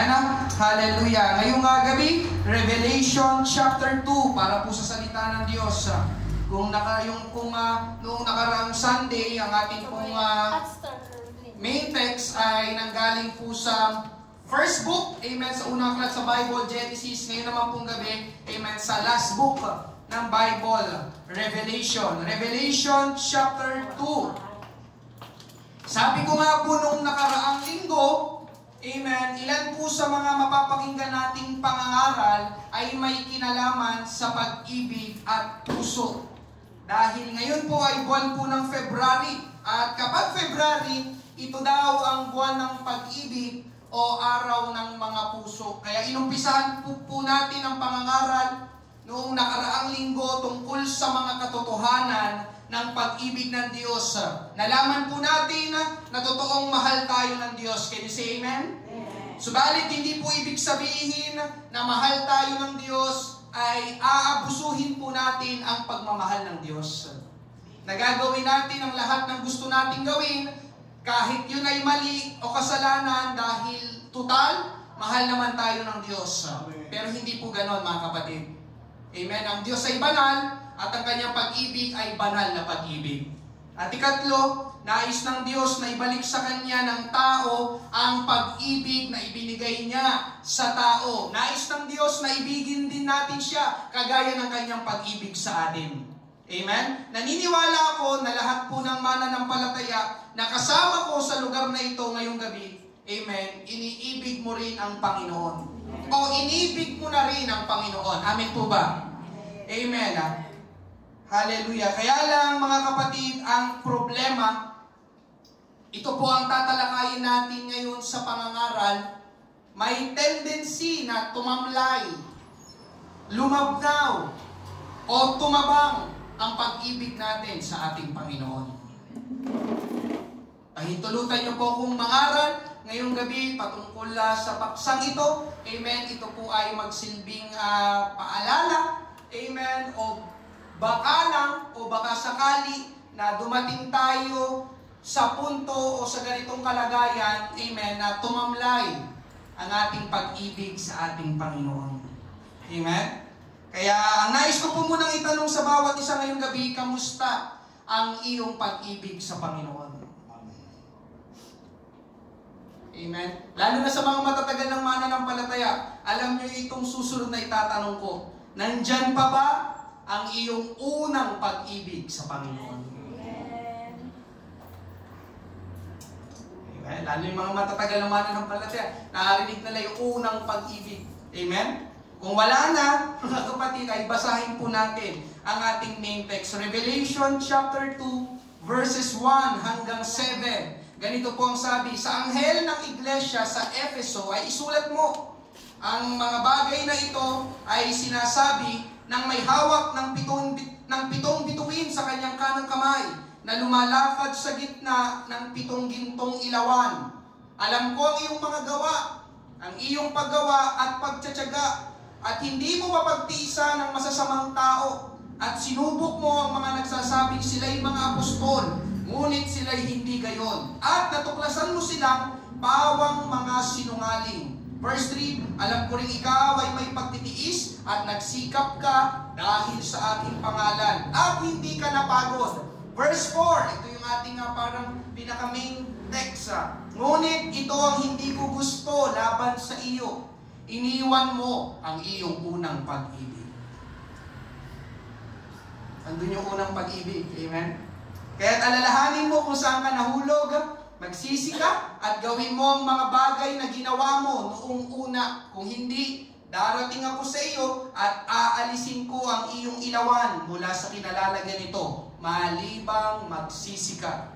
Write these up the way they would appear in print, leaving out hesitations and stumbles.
Hallelujah. Ngayong gabi, Revelation chapter 2 para po sa salita ng Diyos. Kung noong nakaraang Sunday, ang ating pong main text ay nanggaling po sa first book, amen, sa unang aklat sa Bible, Genesis. Ngayon naman pong gabi, amen, sa last book ng Bible, Revelation. Revelation chapter 2. Sabi ko nga po nung nakaraang linggo, amen, ilan po sa mga mapapakinggan nating pangangaral ay may kinalaman sa pag-ibig at puso. Dahil ngayon po ay buwan po ng February. At kapag February, ito daw ang buwan ng pag-ibig o araw ng mga puso. Kaya inumpisahan po natin ang pangangaral noong nakaraang linggo tungkol sa mga katotohanan ng pag-ibig ng Diyos. Nalaman po natin na totoong mahal tayo ng Diyos. Can you say amen? Subalit hindi po ibig sabihin na mahal tayo ng Diyos ay aabusuhin po natin ang pagmamahal ng Diyos. Nagagawin natin ang lahat ng gusto nating gawin kahit yun ay mali o kasalanan dahil total, mahal naman tayo ng Diyos. Pero hindi po ganon, mga kapatid. Amen. Ang Diyos ay banal at ang kanyang pag-ibig ay banal na pag-ibig. At ikatlo, nais ng Diyos na ibalik sa Kanya ng tao ang pag-ibig na ibinigay niya sa tao. Nais ng Diyos na ibigin din natin siya kagaya ng Kanyang pag-ibig sa atin. Amen? Naniniwala ako na lahat po ng mananampalataya na kasama ko sa lugar na ito ngayong gabi, amen, iniibig mo rin ang Panginoon. O iniibig mo na rin ang Panginoon. Amen po ba? Amen. Hallelujah. Kaya lang mga kapatid, ang problema, ito po ang tatalakayin natin ngayon sa pangangaral, may tendency na tumamlay, lumabnaw, o tumabang ang pag-ibig natin sa ating Panginoon. Pahintulutan niyo po kung mangaral ngayong gabi patungkol sa paksang ito. Amen. Ito po ay magsilbing paalala. Amen. O baka lang o baka sakali na dumating tayo sa punto o sa ganitong kalagayan, amen, na tumamlay ang ating pag-ibig sa ating Panginoon. Amen? Kaya ang nais ko po munang itanong sa bawat isa ngayong gabi, kamusta ang iyong pag-ibig sa Panginoon? Amen? Lalo na sa mga matatagal ng mananampalataya, alam niyo itong susunod na itatanong ko, nandyan pa ba ang iyong unang pag-ibig sa Panginoon? Amen? Lalo yung mga matatagal na mananampalataya, nakarinig nila yung unang pag-ibig. Amen? Kung wala na, mga kapatid, ay basahin po natin ang ating main text. Revelation chapter 2, verses 1 hanggang 7. Ganito po ang sabi, sa anghel ng iglesia sa Efeso ay isulat mo, ang mga bagay na ito ay sinasabi ng may hawak ng pitong bituin sa kanyang kanang kamay na lumalakad sa gitna ng 7 gintong ilawan. Alam ko ang iyong mga gawa, ang iyong paggawa at pagtsatsaga, at hindi mo mapagtiisa ng masasamang tao, at sinubok mo ang mga nagsasabing sila'y mga apostol, ngunit sila'y hindi gayon, at natuklasan mo silang pawang mga sinungaling. Verse 3, alam ko rin ikaw ay may pagtitiis at nagsikap ka dahil sa aking pangalan at hindi ka napagod. Verse 4, ito yung ating parang pinaka-main text. Ngunit ito ang hindi ko gusto laban sa iyo. Iniwan mo ang iyong unang pag-ibig. Andun yung unang pag-ibig. Amen? Kaya't alalahanin mo kung saan ka nahulog, magsisi ka at gawin mo ang mga bagay na ginawa mo noong una. Kung hindi, darating ako sa iyo at aalisin ko ang iyong ilawan mula sa kinalalagyan nito, malibang magsisi ka.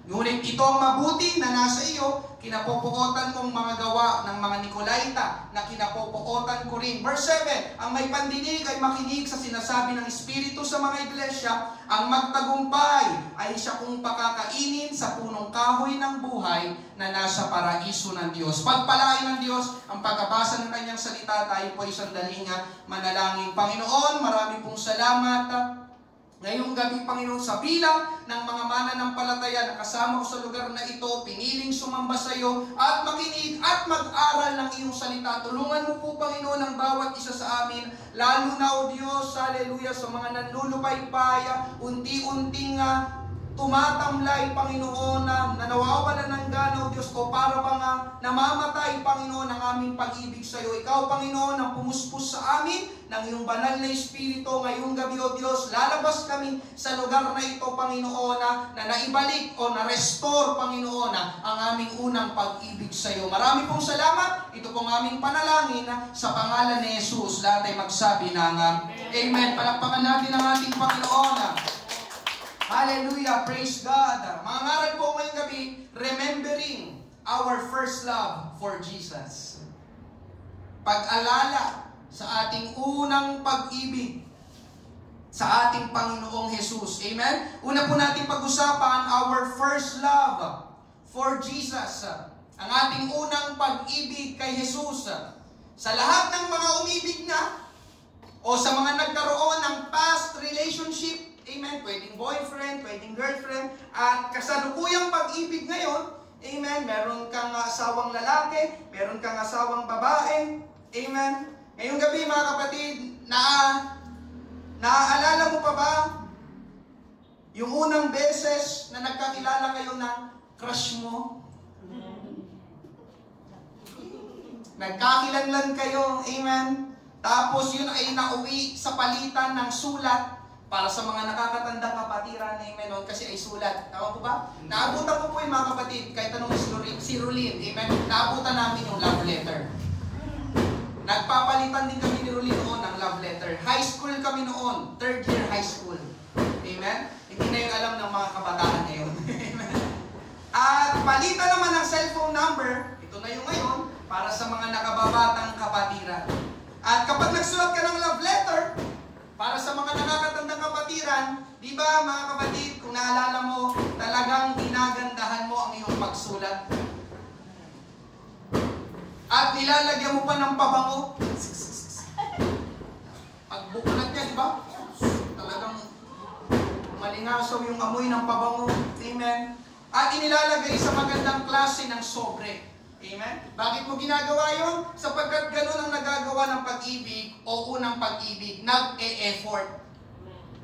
Ngunit ito ang mabuti na nasa iyo, kinapopokotan kong mga gawa ng mga Nikolaita na kinapopokotan ko rin. Verse 7, ang may pandinig ay makinig sa sinasabi ng Espiritu sa mga iglesia, ang magtagumpay ay siya kung pakakainin sa punong kahoy ng buhay na nasa paraiso ng Diyos. Pagpalain ng Diyos ang pagkabasa ng kanyang salita, tayo po ay sandaling manalangin. Panginoon, marami pong salamat Ngayong gabi, Panginoon, sa bilang ng mga mananampalataya na kasama ko sa lugar na ito, piniling sumamba sa iyo at makinig at mag-aral ng iyong salita. Tulungan mo po, Panginoon, ang bawat isa sa amin, lalo na, O Diyos, hallelujah, sa mga nanlulupay-paya, unti-unting tumatamlay, Panginoon, na nawawalan ng gana, O Diyos, o para bang namamatay, Panginoon, ang aming pag-ibig sa iyo. Ikaw, Panginoon, ang pumuspos sa amin ng iyong banal na Espiritu ngayong gabi, O Diyos. Lalabas kami sa lugar na ito, Panginoon, na naibalik o na-restore, Panginoon, ang aming unang pag-ibig sa iyo. Marami pong salamat. Ito pong aming panalangin sa pangalan ni Jesus. Lahat ay magsabi ng Amen. Palakpakan natin ang ating Panginoon. Hallelujah, praise God. Mga ngaral po ngayong gabi, remembering our first love for Jesus. Pag-alala sa ating unang pag-ibig sa ating Panginoong Jesus. Amen? Una po natin pag-usapan, our first love for Jesus. Ang ating unang pag-ibig kay Jesus. Sa lahat ng mga umibig na o sa mga nagkaroon ng past relationship, amen, pwedeng boyfriend, pwedeng girlfriend, at kasalukuyang pag-ibig ngayon, amen, meron kang asawang lalaki, meron kang asawang babae, amen. Ngayong gabi, mga kapatid, naaalala mo pa ba yung unang beses na nagkakilala kayo ng crush mo? Nagkakilanlan kayo, amen. Tapos yun ay nauwi sa palitan ng sulat para sa mga nakakatandang kapatiran, amen, kasi ay sulat. Tama po ba? Naabutan ko po yung mga kapatid, kahit anong si Rolin, amen, naabutan namin yung love letter. Nagpapalitan din kami ni Rolin noon ng love letter. High school kami noon, 3rd year high school. Amen? Hindi na yung alam ng mga kabataan ngayon. Amen? At palitan naman ng cellphone number, ito na yung ngayon, para sa mga nakababatang kapatiran. At kapag nagsulat ka ng love letter, para sa mga nakakatandang kapatiran, di ba mga kapatid, kung naalala mo, talagang ginagandahan mo ang iyong pagsulat. At nilalagyan mo pa ng pabango. Pagbukulat niya, di ba? Talagang malingasaw yung amoy ng pabango. Amen. At inilalagay sa magandang klase ng sobre. Amen? Bakit mo ginagawa yun? Sapagkat ganun ang nagagawa ng pag-ibig o unang pag-ibig, nag-e-effort.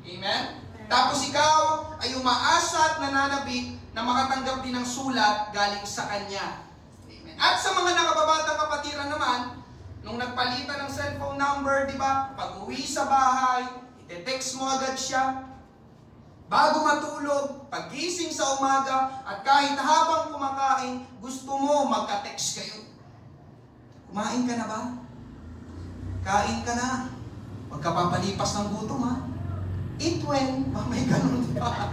Amen? Tapos ikaw ay umaasa at nananabik na makatanggap din ng sulat galing sa Kanya. Amen? At sa mga nakababatang kapatiran naman, nung nagpalitan ng cellphone number, di ba? Pag-uwi sa bahay, ite-text mo agad siya. Bago matulog, paggising sa umaga, at kahit habang kumakain, gusto mo magka-text kayo. Kumain ka na ba? Kain ka na. Huwag ka papalipas ng gutom, ha? Eat well. May ganun, di ba?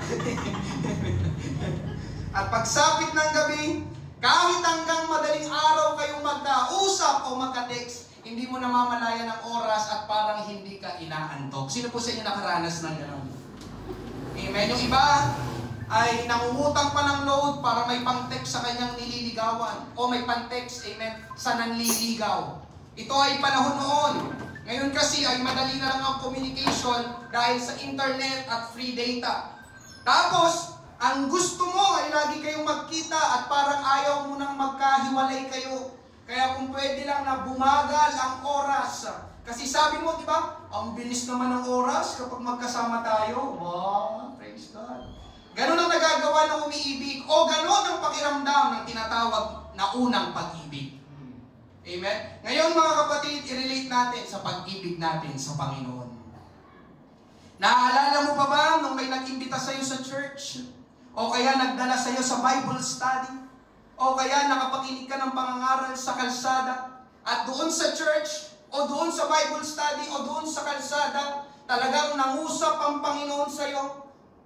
At pagsapit ng gabi, kahit hanggang madaling araw kayong magkausap o magka-text, hindi mo namamalayan ng oras at parang hindi ka inaantok. Sino po sa inyo nakaranas ng gano'n? Amen. Yung iba ay nangungutang pa ng load para may pang-text sa kanyang nililigawan o may pang-text, amen, sa nanliligaw. Ito ay panahon noon. Ngayon kasi ay madali na lang ang communication dahil sa internet at free data. Tapos, ang gusto mo ay lagi kayong magkita at parang ayaw mo nang magkahiwalay kayo. Kaya kung pwede lang na bumagal ang oras. Kasi sabi mo, di ba, ang bilis naman ng oras kapag magkasama tayo. Wow, praise God. Ganon ang nagagawa ng umiibig o ganon ang pakiramdam ng tinatawag na unang pag-ibig. Amen? Ngayon mga kapatid, i-relate natin sa pag-ibig natin sa Panginoon. Naaalala mo pa ba nung may nag-imbita sa'yo sa church? O kaya nagdala sa'yo sa Bible study? O kaya nakapakinig ka ng pangangaral sa kalsada? At doon sa church, o doon sa Bible study, o doon sa kalsada, talagang nangusap ang Panginoon sa iyo.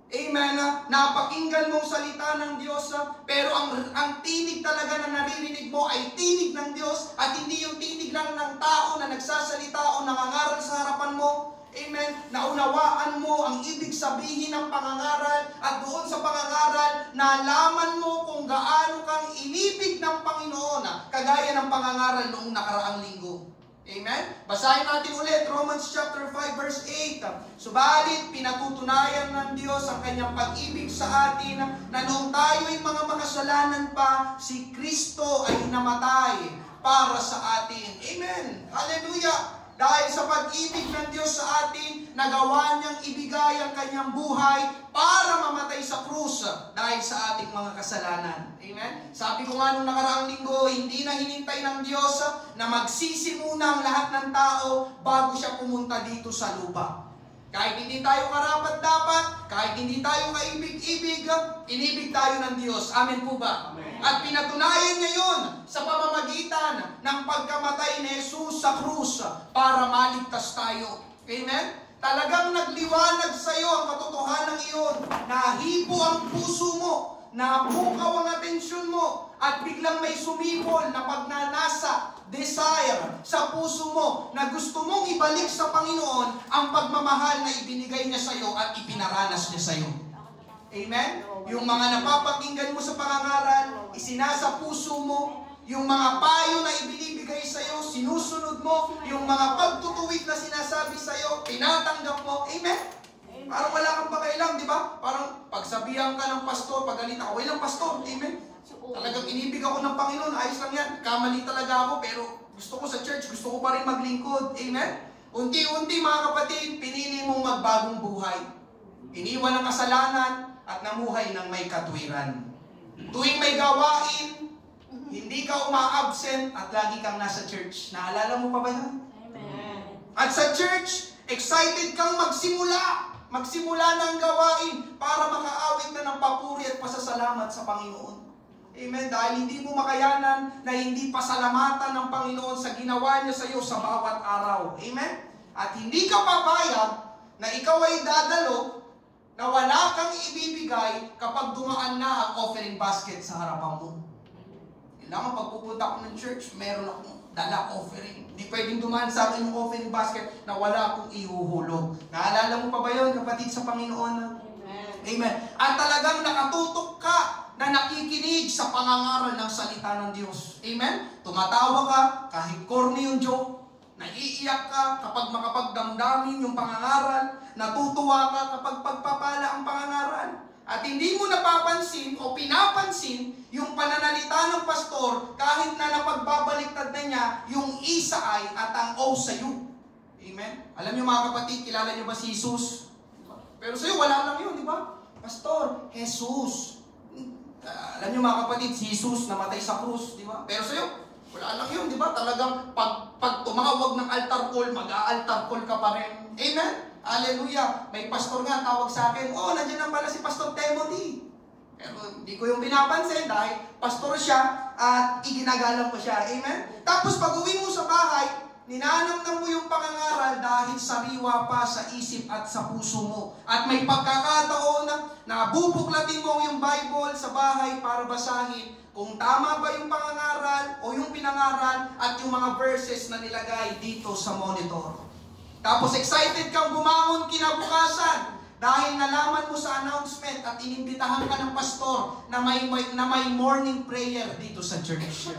Amen. Napakinggan mong salita ng Diyos, pero ang tinig talaga na naririnig mo ay tinig ng Diyos at hindi yung tinig lang ng tao na nagsasalita o nangangaral sa harapan mo. Amen. Naunawaan mo ang ibig sabihin ng pangangaral at doon sa pangangaral, nalaman mo kung gaano kang inibig ng Panginoon, kagaya ng pangangaral noong nakaraang linggo. Amen? Basahin natin ulit, Romans chapter 5 verse 8. Subalit, pinatutunayan ng Diyos ang kanyang pag-ibig sa atin na noong tayo'y mga makasalanan pa, si Kristo ay namatay para sa atin. Amen! Hallelujah! Dahil sa pag-ibig ng Diyos sa atin, nagawa niyang ibigay ang kanyang buhay para mamatay sa krus dahil sa ating mga kasalanan. Amen? Sabi ko nga nung nakaraang linggo, hindi na hinintay ng Diyos na magsisi muna ang lahat ng tao bago siya pumunta dito sa lupa. Kahit hindi tayo karapat-dapat, kahit hindi tayo kaibig-ibig, inibig tayo ng Diyos. Amen po ba? Amen. At pinatunayan niya yun sa pamamagitan ng pagkamatay ni Jesus sa krus para maligtas tayo. Amen? Talagang nagliwanag sa iyo ang katotohanan iyon. Nahipo ang puso mo, napukaw ang atensyon mo, at biglang may sumibol na pagnanasa, desire sa puso mo na gusto mong ibalik sa Panginoon ang pagmamahal na ibinigay niya sa iyo at ipinaranas niya sa iyo. Amen? Yung mga napapakinggan mo sa pangangaral, isinasa puso mo, yung mga payo na ibinibigay sa iyo, sinusunod mo, yung mga pagtutuwid na sinasabi sa iyo, tinatanggap mo. Amen? Parang wala kang pakailang, di ba? Parang pagsabihan ka ng pastor, pagalit ako, ilang pastor, amen? Talagang inibig ako ng Panginoon, ayos lang yan, kamali talaga ako, pero gusto ko sa church, gusto ko pa rin maglingkod, amen? Unti-unti mga kapatid, pinili mong magbagong buhay. Iniwan ang kasalanan at namuhay ng may katwiran. Tuwing may gawain, hindi ka uma-absent at lagi kang nasa church. Naalala mo pa ba yan? Amen. At sa church, excited kang magsimula na ang gawain para makaawit na ng papuri at pasasalamat sa Panginoon. Amen. Dahil hindi mo makayanan na hindi pasalamatan ng Panginoon sa ginawa niya sa iyo sa bawat araw. Amen. At hindi ka papayag na ikaw ay dadalo na wala kang ibibigay kapag dumaan na ang offering basket sa harapan mo. Kailangan pag pupunta ako ng church, meron akong dala offering. Hindi pwedeng dumaan sa akin yung offering basket na wala akong ihuhulog. Naalala mo pa ba yun, kapatid, sa Panginoon? Amen. Amen. At talagang nakatutok ka na nakikinig sa pangangaral ng salita ng Diyos. Amen? Tumatawa ka kahit corny yung joke. Naiiyak ka kapag makapagdamdamin yung pangangaral. Natutuwa ka kapag pagpapala ang pangangaral. At hindi mo napapansin o pinapansin yung pananalita ng pastor kahit na napagbabaliktad na niya yung isa ay at ang o sa iyo. Amen? Alam niyo mga kapatid, kilala niyo ba si Jesus? Pero sa iyo, wala lang yun, di ba? Pastor, Jesus. Alam niyo mga kapatid, si Jesus namatay sa krus, di ba? Pero sa iyo, wala lang yun, di ba? Talagang pag tumawag ng altar call, mag-a-altar call ka pa rin. Amen? Hallelujah. May pastor nga tawag sa akin, nandiyan na pala si Pastor Timothy. Pero hindi ko yung pinapansin dahil pastor siya at iginagalang ko siya. Amen? Tapos pag uwi mo sa bahay, ninanamnam mo yung pangangaral dahil sariwa pa sa isip at sa puso mo. At may pagkakataon na bubuklatin mo yung Bible sa bahay para basahin kung tama ba yung pangangaral o yung pinangaral at yung mga verses na nilagay dito sa monitor. Tapos excited kang bumangon kinabukasan dahil nalaman mo sa announcement at inimbitahan ka ng pastor na may morning prayer dito sa church.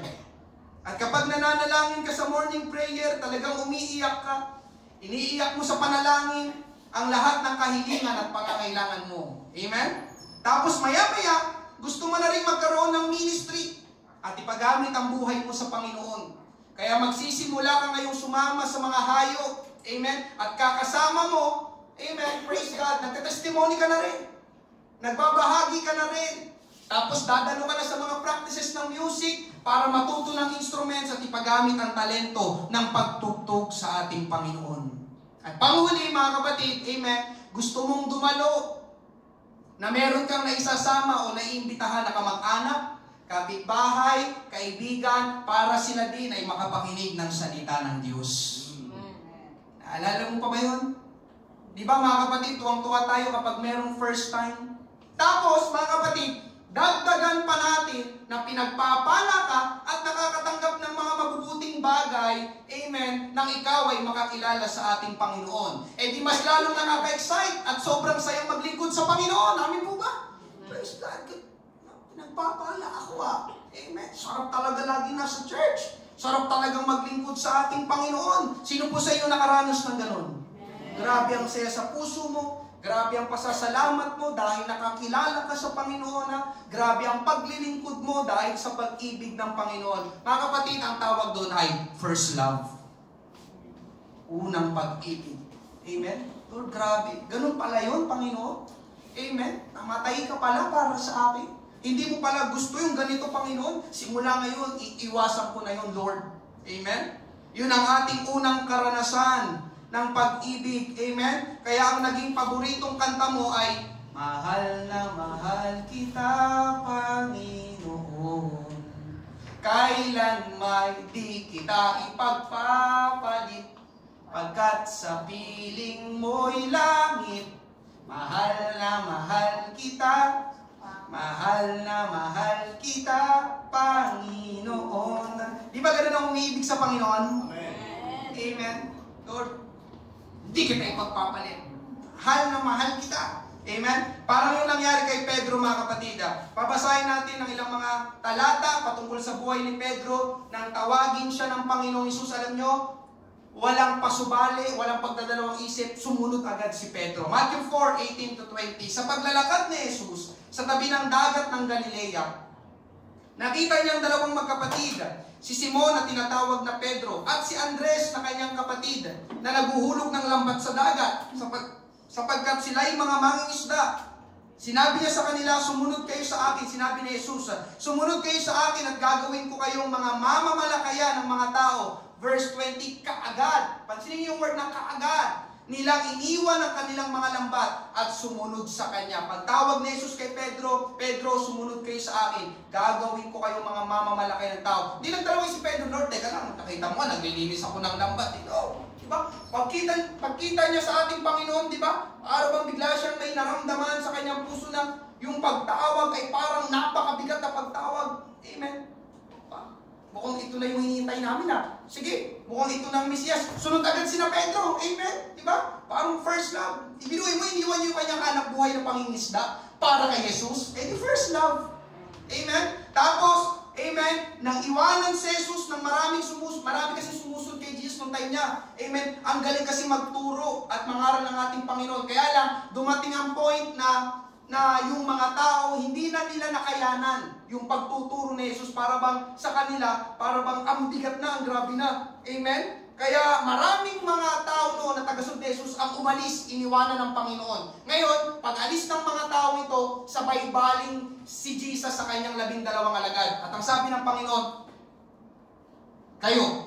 At kapag nananalangin ka sa morning prayer, talagang umiiyak ka. Iniiyak mo sa panalangin ang lahat ng kahilingan at pangangailangan mo. Amen? Tapos maya-maya, gusto mo na rin magkaroon ng ministry at ipagamit ang buhay mo sa Panginoon. Kaya magsisimula ka ngayong sumama sa mga hayop. Amen? At kakasama mo, amen, praise God, nagtetestimony ka na rin. Nagbabahagi ka na rin. Tapos dadalo ka na sa mga practices ng music para matuto ng instruments at ipagamit ang talento ng pagtugtog sa ating Panginoon. At panghuli mga kapatid, amen, gusto mong dumalo na meron kang naisasama o naiimbitahan na kamag-anak, kapitbahay, kaibigan, para sila din ay makapakinig ng salita ng Diyos. Naalala mo pa ba yun? Di ba mga kapatid, tuwang-tuwa tayo kapag merong first time? Tapos mga kapatid, dagdagan pa natin na pinagpapala ka at nakakatanggap ng mga mabubuting bagay, amen, nang ikaw ay makakilala sa ating Panginoon. Eh di mas lalong nakaka-excite at sobrang sayang maglingkod sa Panginoon. Amin po ba? Praise God. Pinagpapala ako Amen. Sarap talaga lagi nasa church. Sarap talagang maglingkod sa ating Panginoon. Sino po sa inyo nakaranas ng ganon? Grabe ang saya sa puso mo. Grabe ang pasasalamat mo dahil nakakilala ka sa Panginoon. Grabe ang paglilingkod mo dahil sa pag-ibig ng Panginoon. Mga kapatid, ang tawag doon ay first love. Unang pag-ibig. Amen? Lord, grabe. Ganun pala yun, Panginoon. Amen? Namatay ka pala para sa akin. Hindi mo pala gusto yung ganito, Panginoon. Simula ngayon, iiwasan ko na yun, Lord. Amen? Yun ang ating unang karanasan ng pag-ibig. Amen? Kaya ang naging paboritong kanta mo ay, mahal na mahal kita, Panginoon. Kailan may di kita ipagpapalit, pagkat sa piling mo'y langit. Mahal na mahal kita, mahal na mahal kita, Panginoon. Di ba ganun ang umiibig sa Panginoon? Amen. Amen. Lord, hindi kita ipagpapalit. Mahal na mahal kita. Amen? Parang yung nangyari kay Pedro, mga kapatid. Pabasahin natin ang ilang mga talata patungkol sa buhay ni Pedro nang tawagin siya ng Panginoong Hesus. Alam nyo, walang pasubali, walang pagdadalawang isip, sumunod agad si Pedro. Matthew 4:18-20. Sa paglalakad ni Jesus sa tabi ng dagat ng Galilea, nakita niyang dalawang magkapatid, si Simon na tinatawag na Pedro at si Andres na kanyang kapatid na naguhulog ng lambat sa dagat sapagkat sila'y mga mangingisda. Sinabi niya sa kanila, sumunod kayo sa akin. Sinabi ni Jesus, sumunod kayo sa akin at gagawin ko kayong mga mamamalakayan ng mga tao. Verse 20, kaagad. Pansinin niyo yung word na kaagad. Nilang iniwan ang kanilang mga lambat at sumunod sa Kanya. Pagtawag ni Jesus kay Pedro, Pedro, sumunod kayo sa akin. Gagawin ko kayong mga mamamalaki ng tao. Di nagtalawin si Pedro, Lord, teka lang, nakita mo, naglilinis ako ng lambat. Diba? Pagkita niya sa ating Panginoon, diba? Araw bang bigla siyang may naramdaman sa kanyang puso na yung pagtawag ay parang napakabigat na pagtawag. Amen. Mukhang ito na yung hinihintay namin Sige, mukhang ito na ang Mesiyas. Sunod agad si na Pedro. Amen? Diba? Parang first love. Ibinuhin mo, iniwan niyo yung kanyang anak buhay na pangingisda para kay Jesus. Eh, di first love. Amen? Tapos, amen, nang iwanan si Jesus ng marami kasi sumusunod kay Jesus nung time niya. Amen? Ang galing kasi magturo at mangaral ng ating Panginoon. Kaya lang, dumating ang point na yung mga tao, hindi na nila nakayanan yung pagtuturo ni Jesus para bang sa kanila, para bang ang bigat na, ang grabe na. Amen? Kaya maraming mga tao noon na tagasunod ni Jesus ang umalis, iniwanan ng Panginoon. Ngayon, pag alis ng mga tao ito, sabay baling si Jesus sa kanyang 12 alagad. At ang sabi ng Panginoon, kayo,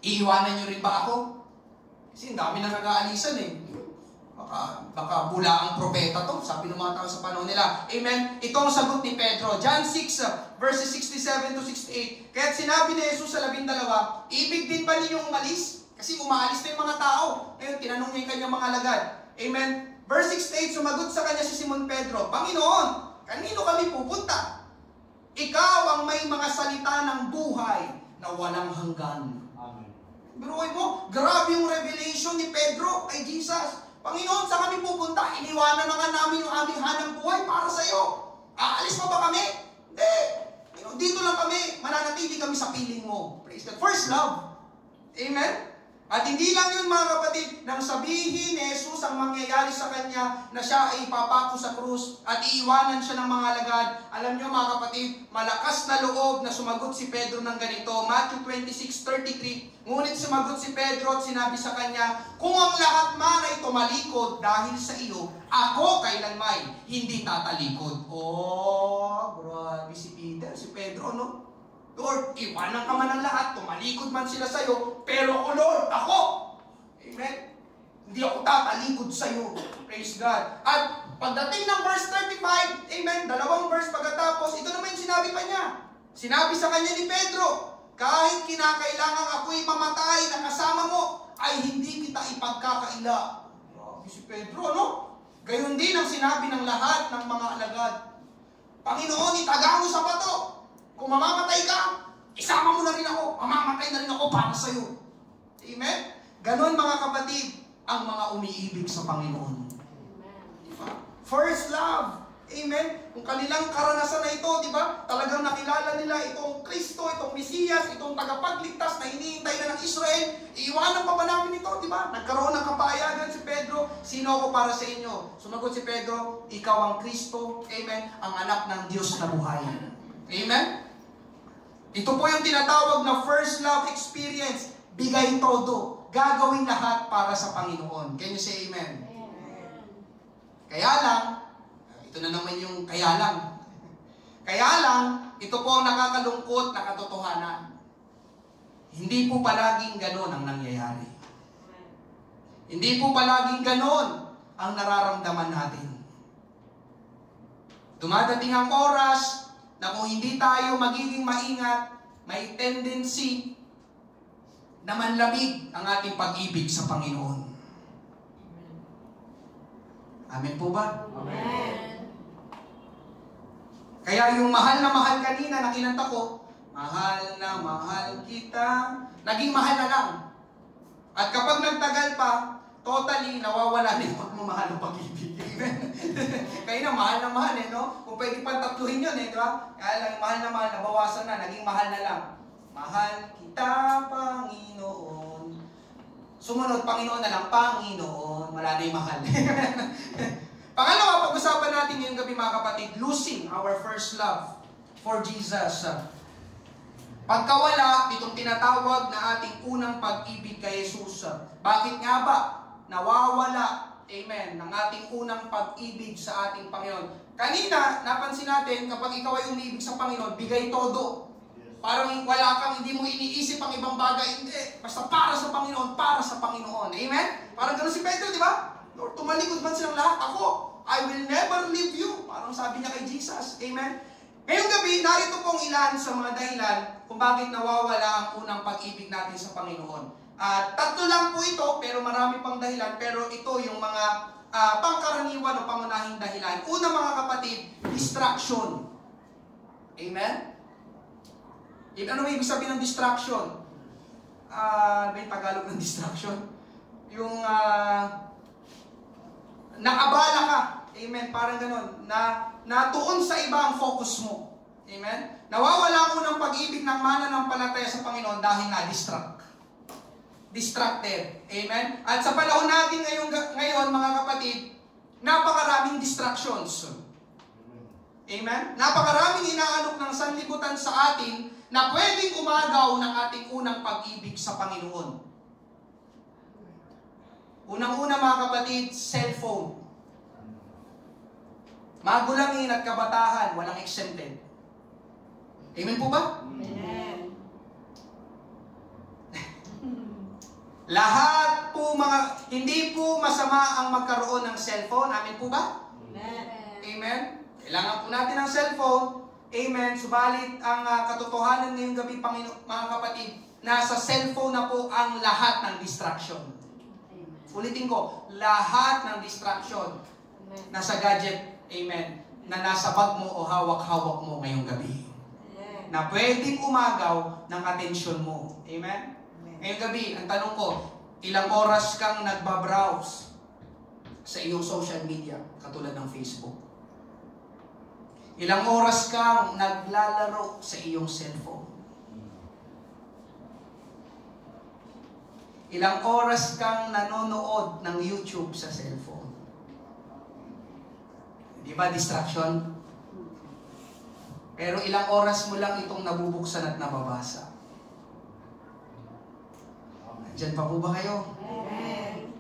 iiwanan nyo rin ba ako? Kasi ang dami na nag-aalisan Baka bula ang propeta to, sabi ng mga tao sa panahon nila. Amen? Ito ang sagot ni Pedro. John 6, verses 67-68. Kaya sinabi ni Jesus sa 12, ibig din ba ninyong umalis? Kasi umaalis na yung mga tao. Ngayon, tinanong niya yung kanyang mga alagad. Amen? Verse 68, sumagot sa kanya si Simon Pedro, Panginoon, kanino kami pupunta? Ikaw ang may mga salita ng buhay na walang hanggan. Amen. Biruin mo, grabe yung revelation ni Pedro kay Jesus. Panginoon, saan kami pupunta? Iniwanan na nga namin yung aming hanang buhay para sa iyo. Aalis pa ba kami? Hindi. Dito lang kami. Mananatili kami sa piling mo. Praise God. First love. Amen? At hindi lang yun, mga kapatid, nang sabihin ni Jesus ang mangyayari sa kanya na siya ay ipapako sa krus at iiwanan siya ng mga alagad. Alam nyo, mga kapatid, malakas na loob na sumagot si Pedro ng ganito. Matthew 26:33. Ngunit sumagot si Pedro at sinabi sa kanya, kung ang lahat man ay tumalikod dahil sa iyo, ako kailanmay hindi tatalikod. Oh, grabe si Pedro, no? Lord, iwanan ka man ng lahat, tumalikod man sila sa'yo, pero ako, Lord, ako! Amen? Hindi ako tatalikod sa'yo. Praise God. At pagdating ng verse 35, amen, 2 verse pagkatapos, ito naman yung sinabi pa niya. Sinabi sa kanya ni Pedro, kahit kinakailangan ako'y mamatay na kasama mo, ay hindi kita ipagkakaila. Grabe si Pedro, no? Gayon din ang sinabi ng lahat ng mga alagad. Panginoon, itaga mo sa bato. Kung mamamatay ka, isama mo na rin ako. Mamamatay na rin ako para sa iyo. Amen? Ganon, mga kapatid, ang mga umiibig sa Panginoon. Diba? First love. Amen? Kung kanilang karanasan na ito, di ba? Talagang nakilala nila itong Kristo, itong Mesiyas, itong tagapagligtas na hinihintay na ng Israel. Iiwanan pa ba namin ito, di ba? Nagkaroon ng kapayagan si Pedro. Sino ako para sa inyo? Sumagot si Pedro, ikaw ang Kristo, amen, ang anak ng Diyos na buhay. Amen? Ito po yung tinatawag na first love experience. Bigay todo. Gagawin lahat para sa Panginoon. Can you say amen? Amen. Kaya lang, ito na naman yung kaya lang. Kaya lang, ito po ang nakakalungkot na katotohanan. Hindi po palaging ganon ang nangyayari. Hindi po palaging ganon ang nararamdaman natin. Dumadating ang oras na kung hindi tayo magiging maingat, may tendency na manlamig ang ating pag-ibig sa Panginoon. Amen po ba? Amen. Kaya yung mahal na mahal kanina na kinanta ko, mahal na mahal kita, naging mahal na lang. At kapag nagtagal pa, totally nawawala din pagmamahal ng pag-ibig. Kaya na mahal no? Kung pwede pa tatluhin yun di ba? Kaya lang mahal na mahal, nabawasan na, naging mahal na lang. Mahal kita, Panginoon. Sumunod, Panginoon na lang, Panginoon. Wala na yung mahal. Pangalawa, pag-usapan natin ngayong gabi mga kapatid, losing our first love for Jesus. Pagkawala, itong tinatawag na ating unang pag-ibig kay Jesus. Bakit nga ba nawawala, amen, ng ating unang pag-ibig sa ating Panginoon? Kanina, napansin natin, kapag ikaw ay umiibig sa Panginoon, bigay todo. Parang wala kang, hindi mo iniisip ang ibang bagay. Hindi, basta para sa Panginoon, para sa Panginoon. Amen? Parang gano'n si Pedro, di ba? Lord, tumalikod man silang lahat. Ako, I will never leave you. Parang sabi niya kay Jesus. Amen? Ngayong gabi, narito pong ilan sa mga dahilan kung bakit nawawala ang unang pag-ibig natin sa Panginoon. Tatlo lang po ito, pero marami pang dahilan. Pero ito yung mga pangkaraniwan o pangunahing dahilan. Una mga kapatid, distraction. Amen? Ano may ibig sabihin ng distraction? May Tagalog ng distraction? Yung nakabala ka. Amen? Parang ganun. Natuon sa iba ang focus mo. Amen? Nawawala mo ng pag-ibig ng mananampalataya sa Panginoon dahil na-distract. Distracted. Amen? At sa panahon natin ngayon mga kapatid, napakaraming distractions. Amen? Napakaraming inaalok ng sanlibutan sa atin na pwedeng umagaw ng ating unang pag-ibig sa Panginoon. Unang-una mga kapatid, cellphone. Magulangin at kabatahan, walang exempted. Amen po ba? Amen. Lahat po hindi po masama ang magkaroon ng cellphone. Amen po ba? Amen. Amen. Kailangan po natin ng cellphone. Amen. Subalit ang katotohanan ngayong gabi, mga kapatid, nasa cellphone na po ang lahat ng distraction. Ulitin ko, lahat ng distraction nasa gadget, amen, na nasa bag mo o hawak-hawak mo ngayong gabi. Na pwedeng umagaw ng atensyon mo. Amen? Ngayong gabi, ang tanong ko, ilang oras kang nagbabrowse sa iyong social media, katulad ng Facebook? Ilang oras kang naglalaro sa iyong cellphone? Ilang oras kang nanonood ng YouTube sa cellphone? Di ba distraction? Pero ilang oras mo lang itong nabubuksan at nababasa? Diyan pa po ba kayo? Amen.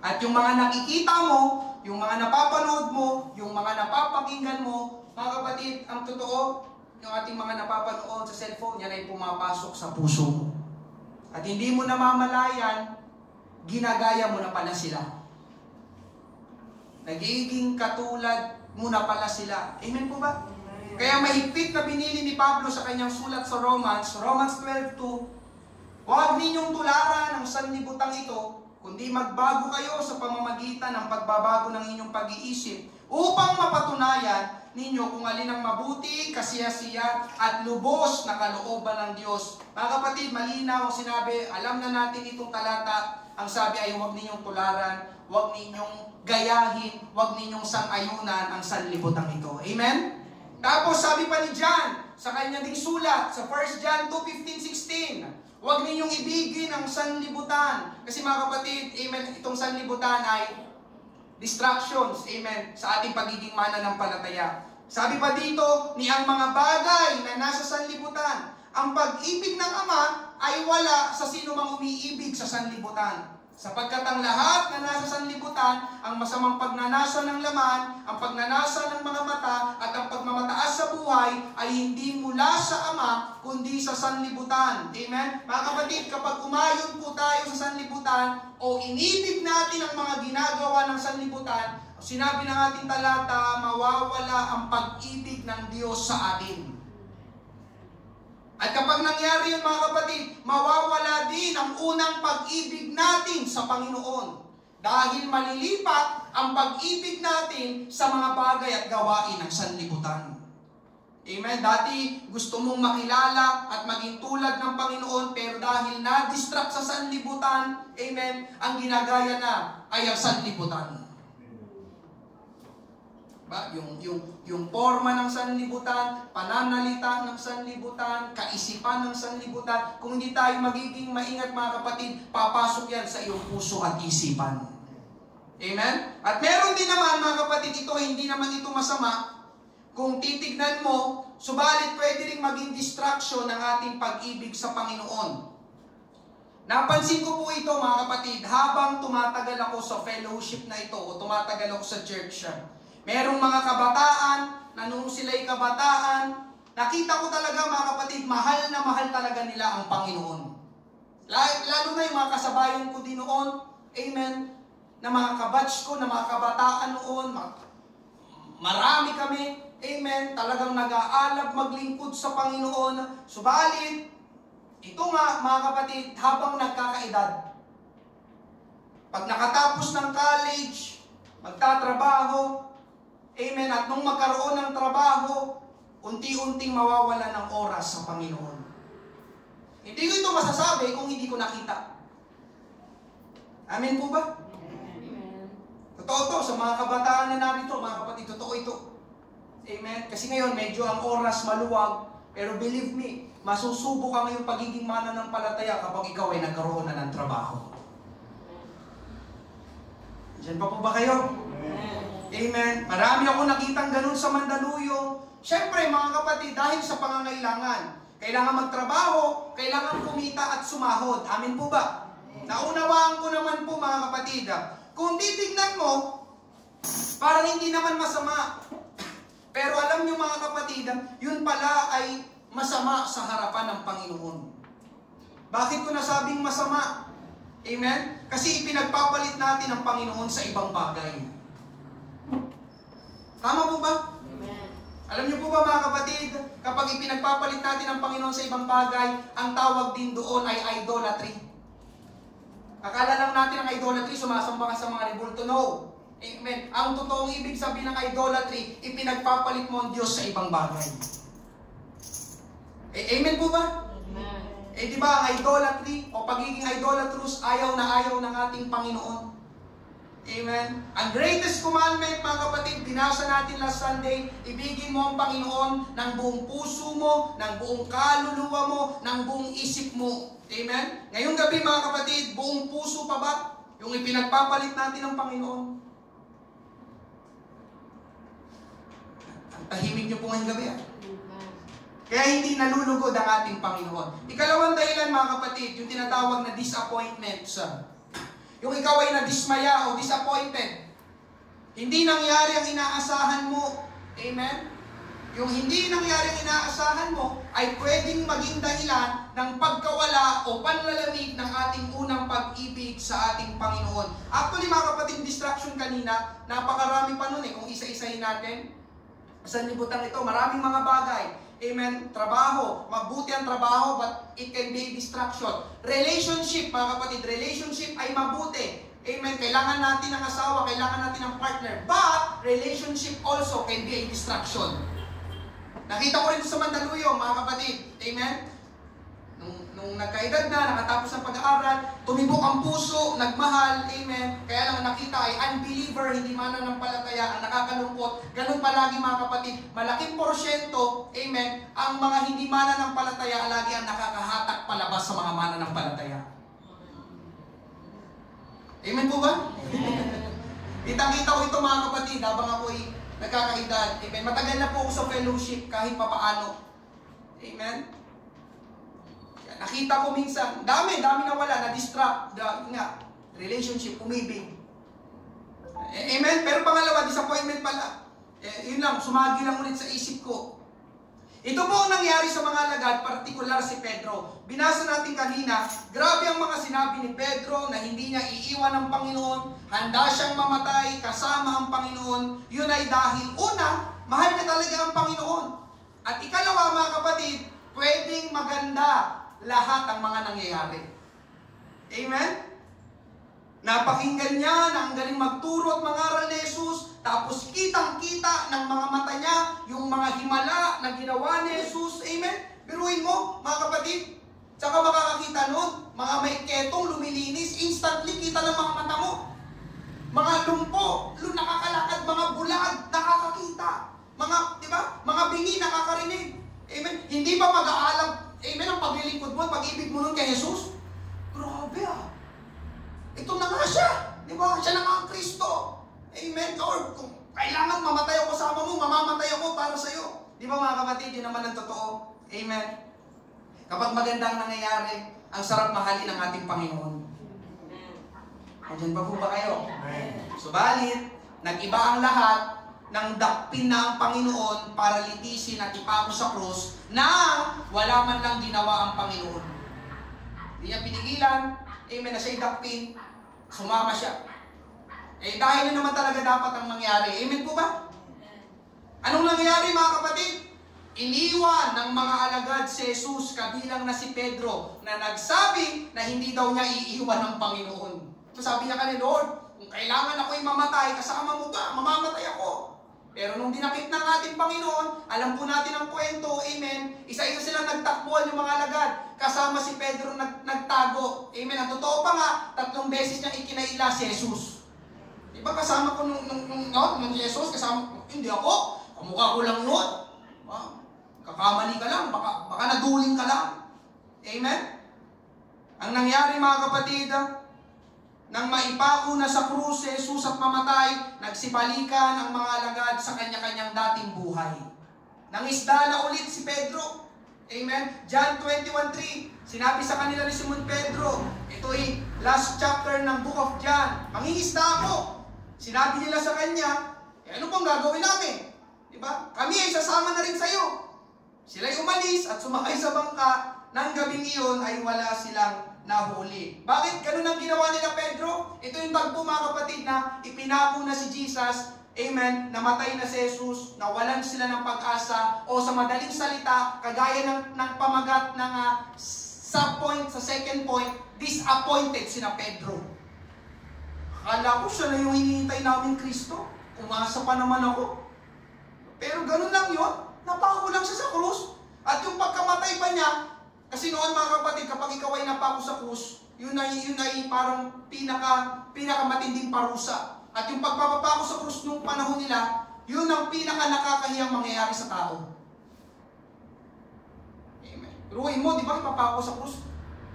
At yung mga nakikita mo, yung mga napapanood mo, yung mga napapakinggan mo, mga kapatid, ang totoo, yung ating mga napapanood sa cellphone, yan ay pumapasok sa puso mo. At hindi mo namamalayan, ginagaya mo na pala sila. Nagiging katulad mo na pala sila. Amen po ba? Kaya mahigpit na binili ni Pablo sa kanyang sulat sa Romans 12:2, huwag ninyong tularan ang sanlibutang ito, kundi magbago kayo sa pamamagitan ng pagbabago ng inyong pag-iisip upang mapatunayan ninyo kung alin ang mabuti, kasiyasiya, at lubos na kalooban ng Diyos. Mga kapatid, malinaw ang sinabi, alam na natin itong talata, ang sabi ay huwag ninyong tularan, huwag ninyong gayahin, huwag ninyong sang-ayunan ang sanlibutan ito. Amen? Tapos sabi pa ni John, sa kanya ding sulat, sa 1 John 2:15-16, huwag ninyong ibigin ang sanlibutan. Kasi mga kapatid, amen, itong sanlibutan ay distractions, amen, sa ating pagiging mananampalataya. Sabi pa dito, ni ang mga bagay na nasa sanlibutan, ang pag-ibig ng Ama ay wala sa sino mang umiibig sa sanlibutan. Sapagkat ang lahat na nasa sanlibutan, ang masamang pagnanasa ng laman, ang pagnanasa ng mga mata, at ang pagmamataas sa buhay, ay hindi mula sa Ama, kundi sa sanlibutan. Amen? Mga kapatid, kapag umayon po tayo sa sanlibutan, o inibig natin ang mga ginagawa ng sanlibutan, sinabi ng ating talata, mawawala ang pag-ibig ng Diyos sa atin. At kapag nangyari yun mga kapatid, mawawala din ang unang pag-ibig natin sa Panginoon. Dahil malilipat ang pag-ibig natin sa mga bagay at gawain ng sanlibutan. Amen? Dati gusto mong makilala at maging tulad ng Panginoon, pero dahil na-distract sa sanlibutan, amen, ang ginagaya na ay ang sanlibutan. Ba? Yung forma ng sanlibutan, pananalita ng sanlibutan, kaisipan ng sanlibutan, kung hindi tayo magiging maingat mga kapatid, papasok yan sa iyong puso at isipan. Amen? At meron din naman mga kapatid, hindi naman ito masama, kung titignan mo, subalit pwede rin maging distraction ng ating pag-ibig sa Panginoon. Napansin ko po ito mga kapatid, habang tumatagal ako sa fellowship na ito, o tumatagal ako sa church. Merong mga kabataan, na nung sila'y kabataan, nakita ko talaga mga kapatid, mahal na mahal talaga nila ang Panginoon. Lalo na yung mga kasabayan ko din noon, amen, na mga kabatch ko, na mga kabataan noon, marami kami, amen, talagang nag-aalab maglingkod sa Panginoon. Subalit, ito nga mga kapatid, habang nagkakaedad, pag nakatapos ng college, magtatrabaho, amen, at nung magkaroon ng trabaho, unti-unting mawawala ng oras sa Panginoon. Hindi ko ito masasabi kung hindi ko nakita. Amen po ba? Amen. Totoo to, sa mga kabataan na narito, mga kapatid, totoo ito. Amen. Kasi ngayon, medyo ang oras maluwag, pero believe me, masusubo ka ngayong pagiging mananampalataya kapag ikaw ay nagkaroon na ng trabaho. Diyan pa po ba kayo? Amen. Marami ako nakitang ganun sa Mandaluyong. Siyempre mga kapatid, dahil sa pangangailangan, kailangan magtrabaho, kailangan kumita at sumahod. Amen po ba? Naunawaan ko naman po mga kapatid. Kung titignan mo, parang hindi naman masama. Pero alam nyo mga kapatid, yun pala ay masama sa harapan ng Panginoon. Bakit ko nasabing masama? Amen? Kasi ipinagpapalit natin ang Panginoon sa ibang bagay. Tama po ba? Amen. Alam niyo po ba mga kapatid, kapag ipinagpapalit natin ang Panginoon sa ibang bagay, ang tawag din doon ay idolatry. Akala lang natin ang idolatry, sumasamba ka sa mga rebulto. No. Amen. Ang totoong ibig sabihin ng idolatry, ipinagpapalit mo ang Diyos sa ibang bagay. Amen po ba? Amen. Di ba ang idolatry o pagiging idolatrous, ayaw na ayaw ng ating Panginoon. Amen. Ang greatest commandment, mga kapatid, binasa natin last Sunday, ibigin mo ang Panginoon ng buong puso mo, ng buong kaluluwa mo, ng buong isip mo. Amen. Ngayong gabi, mga kapatid, buong puso pa ba yung ipinagpapalit natin ng Panginoon? Ang tahimik niyo po ngayong gabi. Kaya hindi nalulugod ang ating Panginoon. Ikalawang dahilan, mga kapatid, yung tinatawag na disappointments. Yung ikaw ay nadismaya o disappointed. Hindi nangyari ang inaasahan mo. Amen? Yung hindi nangyari ang inaasahan mo ay pwedeng maging dahilan ng pagkawala o panlalamig ng ating unang pag-ibig sa ating Panginoon. Actually mga kapatid, distraction kanina, napakarami pa nun kung isa-isahin natin. Sa libutan ito, maraming mga bagay. Amen. Trabaho. Mabuti ang trabaho, but it can be distraction. Relationship, mga kapatid. Relationship ay mabuti. Amen. Kailangan natin ng asawa, kailangan natin ng partner. But, relationship also can be a distraction. Nakita ko rin sa Mandaluyong, mga kapatid. Amen. Nung nagkaedad na, nakatapos ng pag-aaral, tumibok ang puso, nagmahal, amen. Kaya lang nakita ay unbeliever, hindi mananampalataya, ang nakakalungkot. Ganun palagi mga kapatid, malaking porsyento, amen, ang mga hindi mananampalataya lagi ang nakakahatak palabas sa mga mananampalataya. Amen po ba? Kitang-kita ko ito mga kapatid, habang ako'y nagkakaedad. Amen. Matagal na po ako sa fellowship kahit papaano. Amen. Nakita ko minsan, dami nawala, na-distract, relationship, umibig. Amen? Pero pangalawa, disappointment pala. Yun lang, sumagi lang ulit sa isip ko. Ito po ang nangyari sa mga alagad, partikular si Pedro. Binasa natin kanina, grabe ang mga sinabi ni Pedro na hindi niya iiwan ng Panginoon, handa siyang mamatay kasama ang Panginoon. Yun ay dahil, una, mahal niya talaga ang Panginoon. At ikalawa mga kapatid, pwedeng maganda lahat ang mga nangyayari. Amen? Napakinggan niya na ang galing magturo at mangaral ni Jesus, tapos kitang-kita ng mga mata niya yung mga himala na ginawa ni Jesus. Amen? Biruin mo, mga kapatid. Tsaka makakakita nun, mga may ketong lumilinis, instantly kita ng mga mata mo. Mga lumpo, nakakalakad, mga bulag, nakakakita. Mga, di ba? Mga bingi, nakakarinig. Amen? Hindi ba mag-aalam, amen, ang paglilingkod mo, pag-ibig mo nun kay Jesus? Grabe ah. Ito na nga siya. Di ba? Siya na nga ang Kristo. Amen. Lord, kung kailangan mamatay ako kasama mo, mamamatay ako para sa'yo. Di ba mga kapatid, yun naman ang totoo. Amen. Kapag maganda ang nangyayari, ang sarap mahalin ng ating Panginoon. Andiyan pa po ba kayo? Subalit, nag-iba ang lahat nang dakpin na ang Panginoon para litisin at ipako sa krus na wala man lang ginawa ang Panginoon. Hindi niya pinigilan, amen, na siya'y dakpin, sumama siya. Dahil na naman talaga dapat ang mangyari. Amen po ba? Anong nangyari mga kapatid? Iniwan ng mga alagad si Jesus, kabilang na si Pedro, na nagsabi na hindi daw niya iiwan ng Panginoon. So sabi niya kanina, Lord, kung kailangan ako'y mamatay, kasama mo ba? Mamamatay ako. Pero nung dinakip ng ating Panginoon, alam po natin ang kwento, amen, isa-isa silang nagtakbuhan yung mga alagad. Kasama si Pedro nagtago. Amen. Ang totoo pa nga, 3 beses niyang ikinaila si Jesus. Diba kasama ko nung Jesus, kasama ko, hindi ako, kamukha ko lang yun. Kakamali ka lang, baka naduling ka lang. Amen. Ang nangyari mga kapatid, nang maipako na sa krus si Jesus at mamatay, nagsibalikan ang mga alagad sa kanya-kanyang dating buhay. Nangisda na ulit si Pedro. Amen? John 21:3, sinabi sa kanila ni Simon Pedro, ito'y last chapter ng book of John, mangingisda ako. Sinabi nila sa kanya, ano pang gagawin namin? Diba? Kami ay sasama na rin sa'yo. Sila'y umalis at sumakay sa bangka. Nang gabing iyon ay wala silang nahuli. Bakit ganun ang ginawa nila Pedro? Ito yung tagpo mga kapatid na ipinako na si Jesus, amen, namatay na si Jesus, nawalan sila ng pag-asa, o sa madaling salita, kagaya ng pamagat ng sub-point sa second point, disappointed sina Pedro. Akala ko siya na yung hinihintay namin Kristo. Umasa pa naman ako. Pero ganun lang yun. Napako lang siya sa krus. At yung pagkamatay pa niya, kasi noon mga kapatid, kapag ikaw ay napako sa krus, yun ay parang pinakamatinding parusa. At yung pagpapapako sa krus nung panahon nila, yun ang pinaka-nakakahiyang mangyayari sa tao. Amen. Ruin mo, di ba, ipapako sa krus?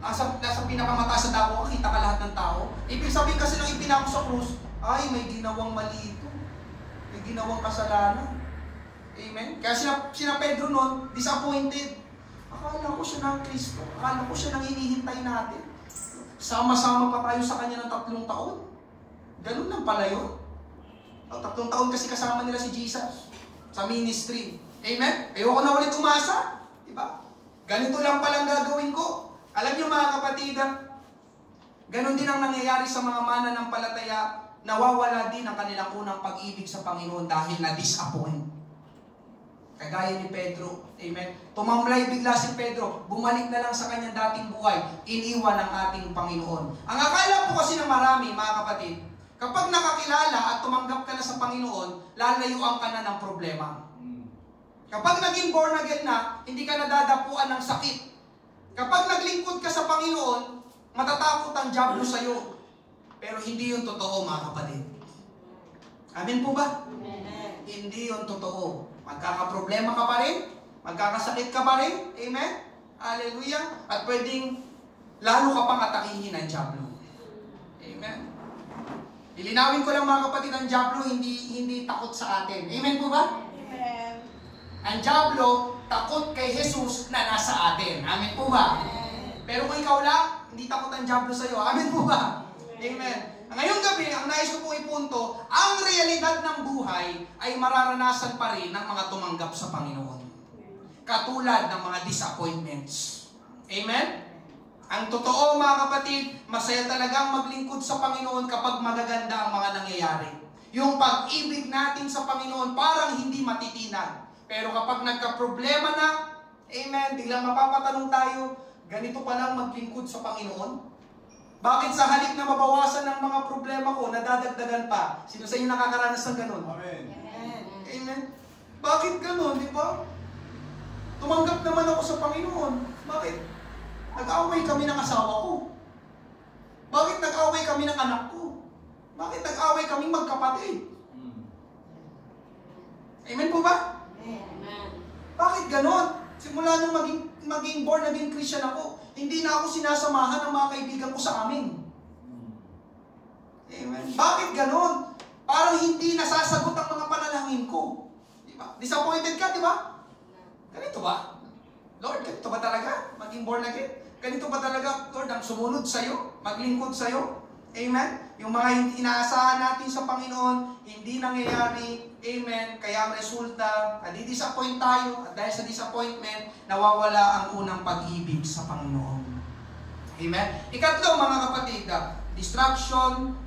Nasa pinakamataas sa tao, kita ka lahat ng tao. Ibig sabihin kasi nung ipinako sa krus, ay, may ginawang mali ito. May ginawang kasalanan. Amen? Kaya sina Pedro noon, disappointed. Akala ko siya ng Kristo. Akala ko siya nang hinihintay natin. Sama-sama pa tayo sa kanya ng 3 taon. Ganun lang pala yun. 3 taon kasi kasama nila si Jesus sa ministry. Amen? Ayoko na ulit umasa. Diba? Ganito lang palang gagawin ko. Alam niyo mga kapatid, ganun din ang nangyayari sa mga mananampalataya. Nawawala din ang kanilang unang pag-ibig sa Panginoon dahil na-disappoint. Kagaya ni Pedro. Amen. Tumamlay bigla si Pedro. Bumalik na lang sa kanyang dating buhay. Iniwan ng ating Panginoon. Ang akala po kasi ng marami, mga kapatid, kapag nakakilala at tumanggap ka na sa Panginoon, lalayuan ka na ng problema. Kapag naging born again na, hindi ka nadadapuan ng sakit. Kapag naglingkod ka sa Panginoon, matatakot ang diablo sa iyo. Pero hindi yun totoo, mga kapatid. Amen po ba? Amen. Hindi yun totoo. Magkakaproblema ka pa rin, magkakasakit ka pa rin. Amen? Hallelujah. At pwedeng lalo ka pang atakihin ng diablo. Amen. Ilinawin ko lang, mga kapatid, ang diablo hindi takot sa atin. Amen po ba? Amen. Ang diablo takot kay Jesus na nasa atin. Amen po ba? Pero kung ikaw lang, hindi takot ang diablo sa iyo. Amen po ba? Amen. Ngayong gabi, ang nais ko pong ipunto, ang realidad ng buhay ay mararanasan pa rin ng mga tumanggap sa Panginoon. Katulad ng mga disappointments. Amen? Ang totoo, mga kapatid, masaya talagang maglingkod sa Panginoon kapag magaganda ang mga nangyayari. Yung pag-ibig natin sa Panginoon parang hindi matitinag. Pero kapag nagka-problema na, amen, biglang mapapatanong tayo, ganito pa lang maglingkod sa Panginoon? Bakit sa halip na mabawasan ng mga problema ko, nadadagdagan pa? Sino sa inyo nakakaranas ng ganun? Amen. Amen. Bakit ganun, di ba? Tumanggap naman ako sa Panginoon. Bakit? Nag-away kami ng asawa ko. Bakit nag-away kami ng anak ko? Bakit nag-away kami magkapatid? Amen po ba? Amen. Bakit ganun? Simula nung maging born, naging Christian ako, hindi na ako sinasamahan ng mga kaibigan ko sa amin. Amen. Bakit ganon? Parang hindi nasasagot ang mga panalangin ko. Diba? Disappointed ka, di ba? Ganito ba? Lord, ganito ba talaga? Maging born again? Ganito ba talaga, Lord, ang sumunod sa'yo? Maglingkod sa'yo? Amen? Yung mga inaasahan natin sa Panginoon, hindi nangyayari. Amen? Kaya ang resulta, nadi-disappoint tayo. At dahil sa disappointment, nawawala ang unang pag-ibig sa Panginoon. Amen? Ikatlo, mga kapatid, distraction,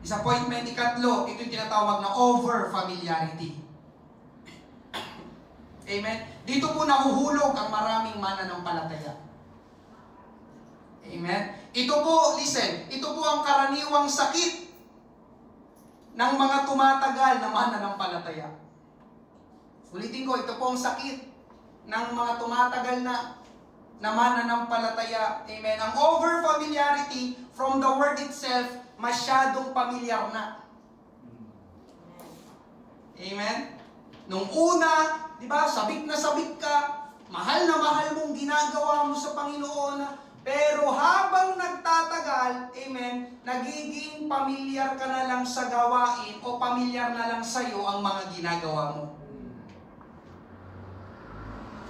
disappointment. Ikatlo, ito yung tinatawag na over-familiarity. Amen? Dito po nahuhulog ang maraming mananampalataya. Amen? Ito po, listen, ito po ang karaniwang sakit ng mga tumatagal na mananampalataya. Ulitin ko, ito po ang sakit ng mga tumatagal na mananampalataya. Amen? Ang over-familiarity from the word itself, masyadong pamilyar na. Amen? Nung una, di ba, sabik na sabik ka, mahal na mahal mong ginagawa mo sa Panginoon, pero habang nagtatagal, amen, nagiging pamilyar ka na lang sa gawain o pamilyar na lang sa iyo ang mga ginagawa mo.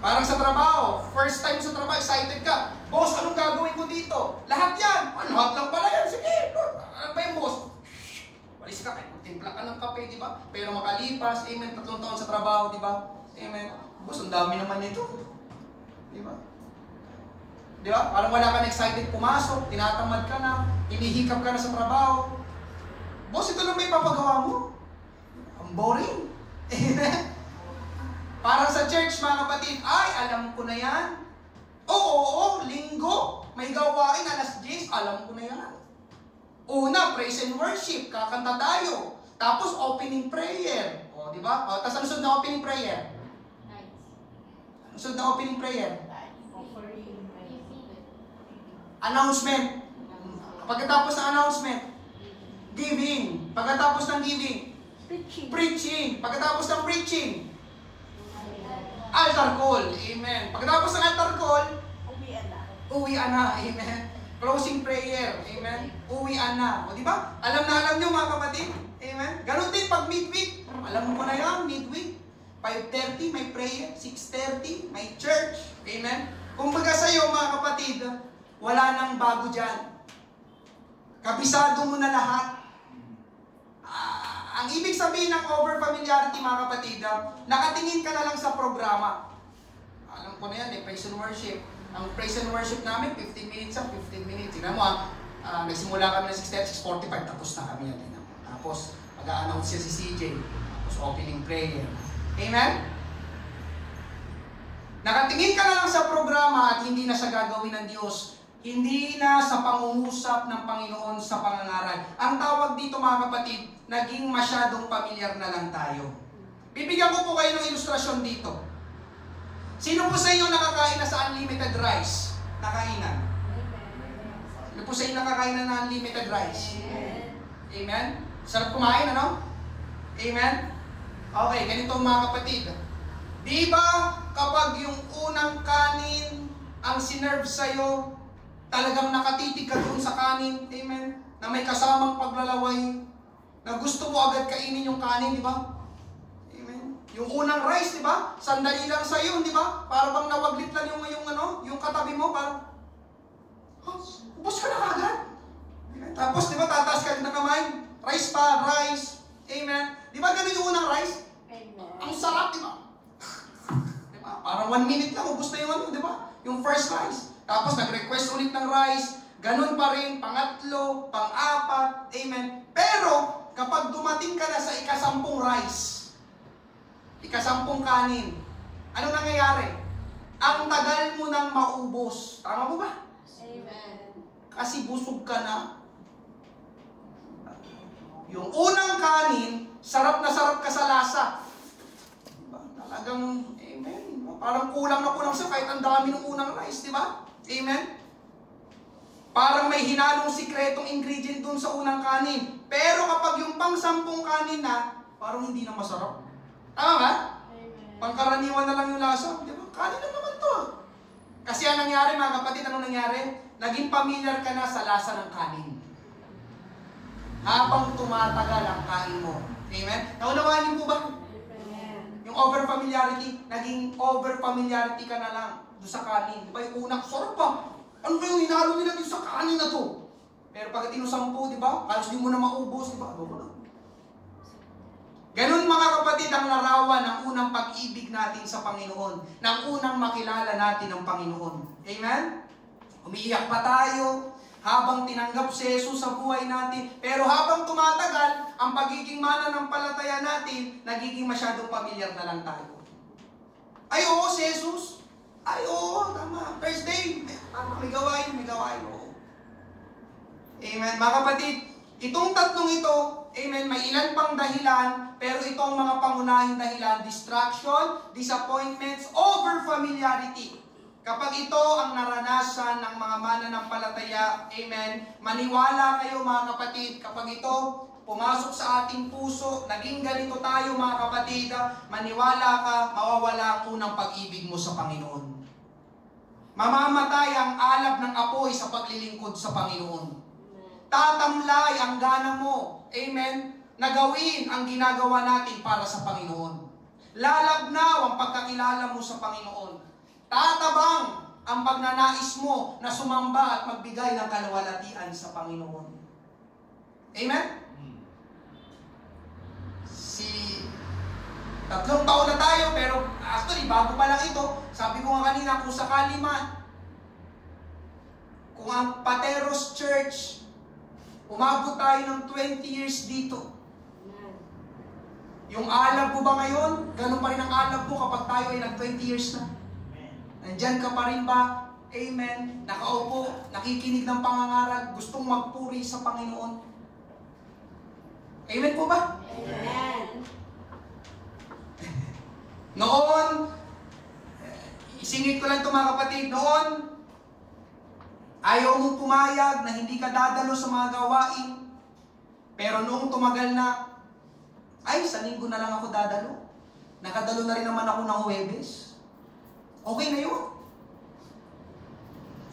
Parang sa trabaho, first time sa trabaho, excited ka. Boss, anong gagawin ko dito? Lahat yan. Lahat lang pala yan. Sige, ano ba yung boss? Walis ka, timpla ka ng kape, di ba? Pero makalipas, amen, 3 taon sa trabaho, di ba? Amen. Boss, ang dami naman nito. Di ba? Di ba? Parang wala ka na excited pumasok, tinatamad ka na, hinihikap ka na sa trabaho. Boss, ito lang may papagawa mo. Ang boring. Parang sa church, mga kapatid, ay, alam ko na yan. Oo, linggo. May gawain, alas 10, alam ko na yan. Una, praise and worship, kakanta tayo. Tapos, opening prayer. O, di ba? O, tapos, ano sunod na opening prayer? Ano sunod na opening prayer? Announcement. Pagkatapos ng announcement, giving. Pagkatapos ng giving, preaching. Pagkatapos ng preaching, altar call. Amen. Pagkatapos ng altar call, uwian na. Amen. Closing prayer. Amen. Uwian na. O, di ba? Alam nyo, mga kapatid. Amen. Ganon din pag midweek. Alam mo na yan, midweek. 5:30 may prayer. 6:30 may church. Amen. Kung baga sa'yo, mga kapatid, wala nang bago dyan. Kabisado mo na lahat. Ang ibig sabihin ng over-familiarity, mga kapatid, nakatingin ka na lang sa programa. Alam ko na yan, praise and worship. Ang praise and worship namin, 15 minutes ang 15 minutes. Tingnan mo, nagsimula kami ng 6:45, tapos na kami yan. Tapos, mag-a-announce siya si CJ. Tapos, opening prayer. Amen? Nakatingin ka na lang sa programa at hindi na sa gagawin ng Diyos. Hindi na sa pangungusap ng Panginoon sa pangangaral. Ang tawag dito mga kapatid, naging masyadong pamilyar na lang tayo. Bibigyan ko po kayo ng ilustrasyon dito. Sino po sa inyo nakakain na sa unlimited rice? Nakainan. Sino po sa inyo nakakain na ng unlimited rice? Amen? Sarap kumain, ano? Amen? Okay, ganito mga kapatid. Di ba kapag yung unang kanin ang sinerve sa'yo, talagang nakatitig ka doon sa kanin, amen? Na may kasamang paglalaway, na gusto mo agad kainin yung kanin, di ba? Amen? Yung unang rice, di ba? Sandali lang sa'yo, di ba? Para bang nawaglit lang yung katabi mo, parang, ubos ka na agad. Amen? Tapos, di ba, tataas ka ng kamay, rice pa, rice, amen? Di ba ganun yung unang rice? Amen. Ang sarap, di ba? Parang 1 minute lang, ubos na yung di ba? Yung first rice. Tapos nag-request ulit ng rice, ganun pa rin, pangatlo, pang-apat, amen. Pero, kapag dumating ka na sa ika-10 rice, ika-10 kanin, ano nangyayari? Ang tagal mo nang maubos. Tama mo ba? Amen. Kasi busog ka na. Yung unang kanin, sarap na sarap ka sa lasa. Diba? Talagang, amen. Parang kulang na kulang siya kahit ang dami ng unang rice, di ba? Amen? Parang may hinalong sikretong ingredient dun sa unang kanin. Pero kapag yung pang-10 kanin na, parang hindi na masarap. Tama ba? Amen. Pangkaraniwan na lang yung lasa. Di ba? Kanin na naman to. Kasi ang nangyari, mga kapatid, anong nangyari? Naging familiar ka na sa lasa ng kanin. Habang tumatagal ang kain mo. Amen? Naunawaan niyo po ba? Yung over-familiarity, naging over-familiarity ka na lang doon sa kanin. Diba yung unang, sarap pa. Ano ba yung hinalo nila dito sa kanin na to? Pero pag ito 10, di ba? Halos di mo na maubos, di ba? Ganun mga kapatid ang larawan ng unang pag-ibig natin sa Panginoon. Ng unang makilala natin ang Panginoon. Amen? Umiiyak pa tayo habang tinanggap si Jesus sa buhay natin. Pero habang tumatagal, ang pagiging mananampalataya natin, nagiging masyadong pamilyar na lang tayo. Ay, oo, si Jesus. Ay, oo, tama. Thursday, may gawain, oo. Amen. Mga kapatid, itong tatlong ito, amen, may ilan pang dahilan, pero itong mga pangunahing dahilan, distraction, disappointments, over-familiarity. Kapag ito ang naranasan ng mga mananampalataya, amen, maniwala kayo mga kapatid, kapag ito pumasok sa ating puso, naging ganito tayo mga kapatid, maniwala ka, mawawala ang unang pag-ibig mo sa Panginoon. Mamamatay ang alab ng apoy sa paglilingkod sa Panginoon. Tatamlay ang gana mo, amen, na gawin ang ginagawa natin para sa Panginoon. Lalabnaw ang pagkakilala mo sa Panginoon. Tatabang ang pagnanais mo na sumamba at magbigay ng kaluwalhatian sa Panginoon. Amen? 3 taon na tayo, pero actually, bago pa lang ito, sabi ko nga kanina, kung sakali man, kung ang Pateros Church, umabot tayo ng 20 years dito, yung alab mo ba ngayon? Ganun pa rin ang alab mo kapag tayo ay nag-20 years na? Nandyan ka pa rin ba? Amen. Nakaupo, nakikinig ng pangangaral, gustong magpuri sa Panginoon. Amen po ba? Amen. Noon, isingit ko lang ito mga kapatid, noon, ayaw mong pumayag na hindi ka dadalo sa mga gawain. Pero noong tumagal na, ay, sa linggo na lang ako dadalo. Nakadalo na rin naman ako ng Huwebes. Okay na yun.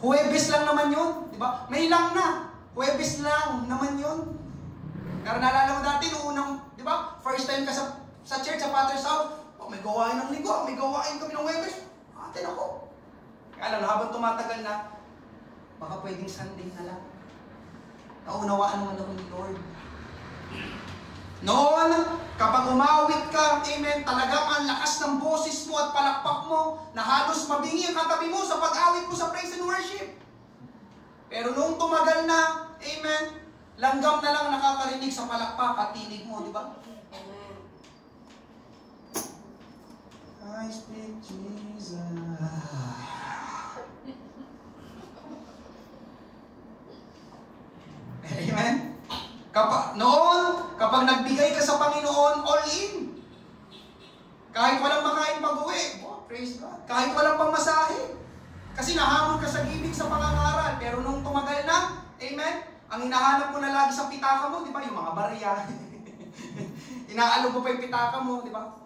Huwebes lang naman yun. Diba? May lang na. Huwebes lang naman yun. Pero naalala mo dati, noong unang, diba? First time ka sa church, sa Father's house, may gawain ng linggo, may gawain kami ng Huwebes. Atin ako. Kaya alam, habang tumatagal na, baka pwedeng Sunday na lang. Naunawaan naman ako ni Lord. Noon, kapag umawit ka, amen, talagang ang lakas ng boses mo at palakpak mo na halos mabingi ang katabi mo sa pag-awit mo sa praise and worship. Pero noong tumagal na, amen, langgam na lang nakakarinig sa palakpak at tinig mo, di ba? I speak Jesus. Amen? Kapag nagbigay ka sa Panginoon, all in. Kahit walang makain pag-uwi, praise God. Kahit walang pamasahe. Kasi nahamon ka sa gibig sa pangangaral. Pero nung tumagal na, amen, ang hinahanap mo na lagi sa pitaka mo, di ba? Yung mga barya. Inaalog mo pa yung pitaka mo, di ba?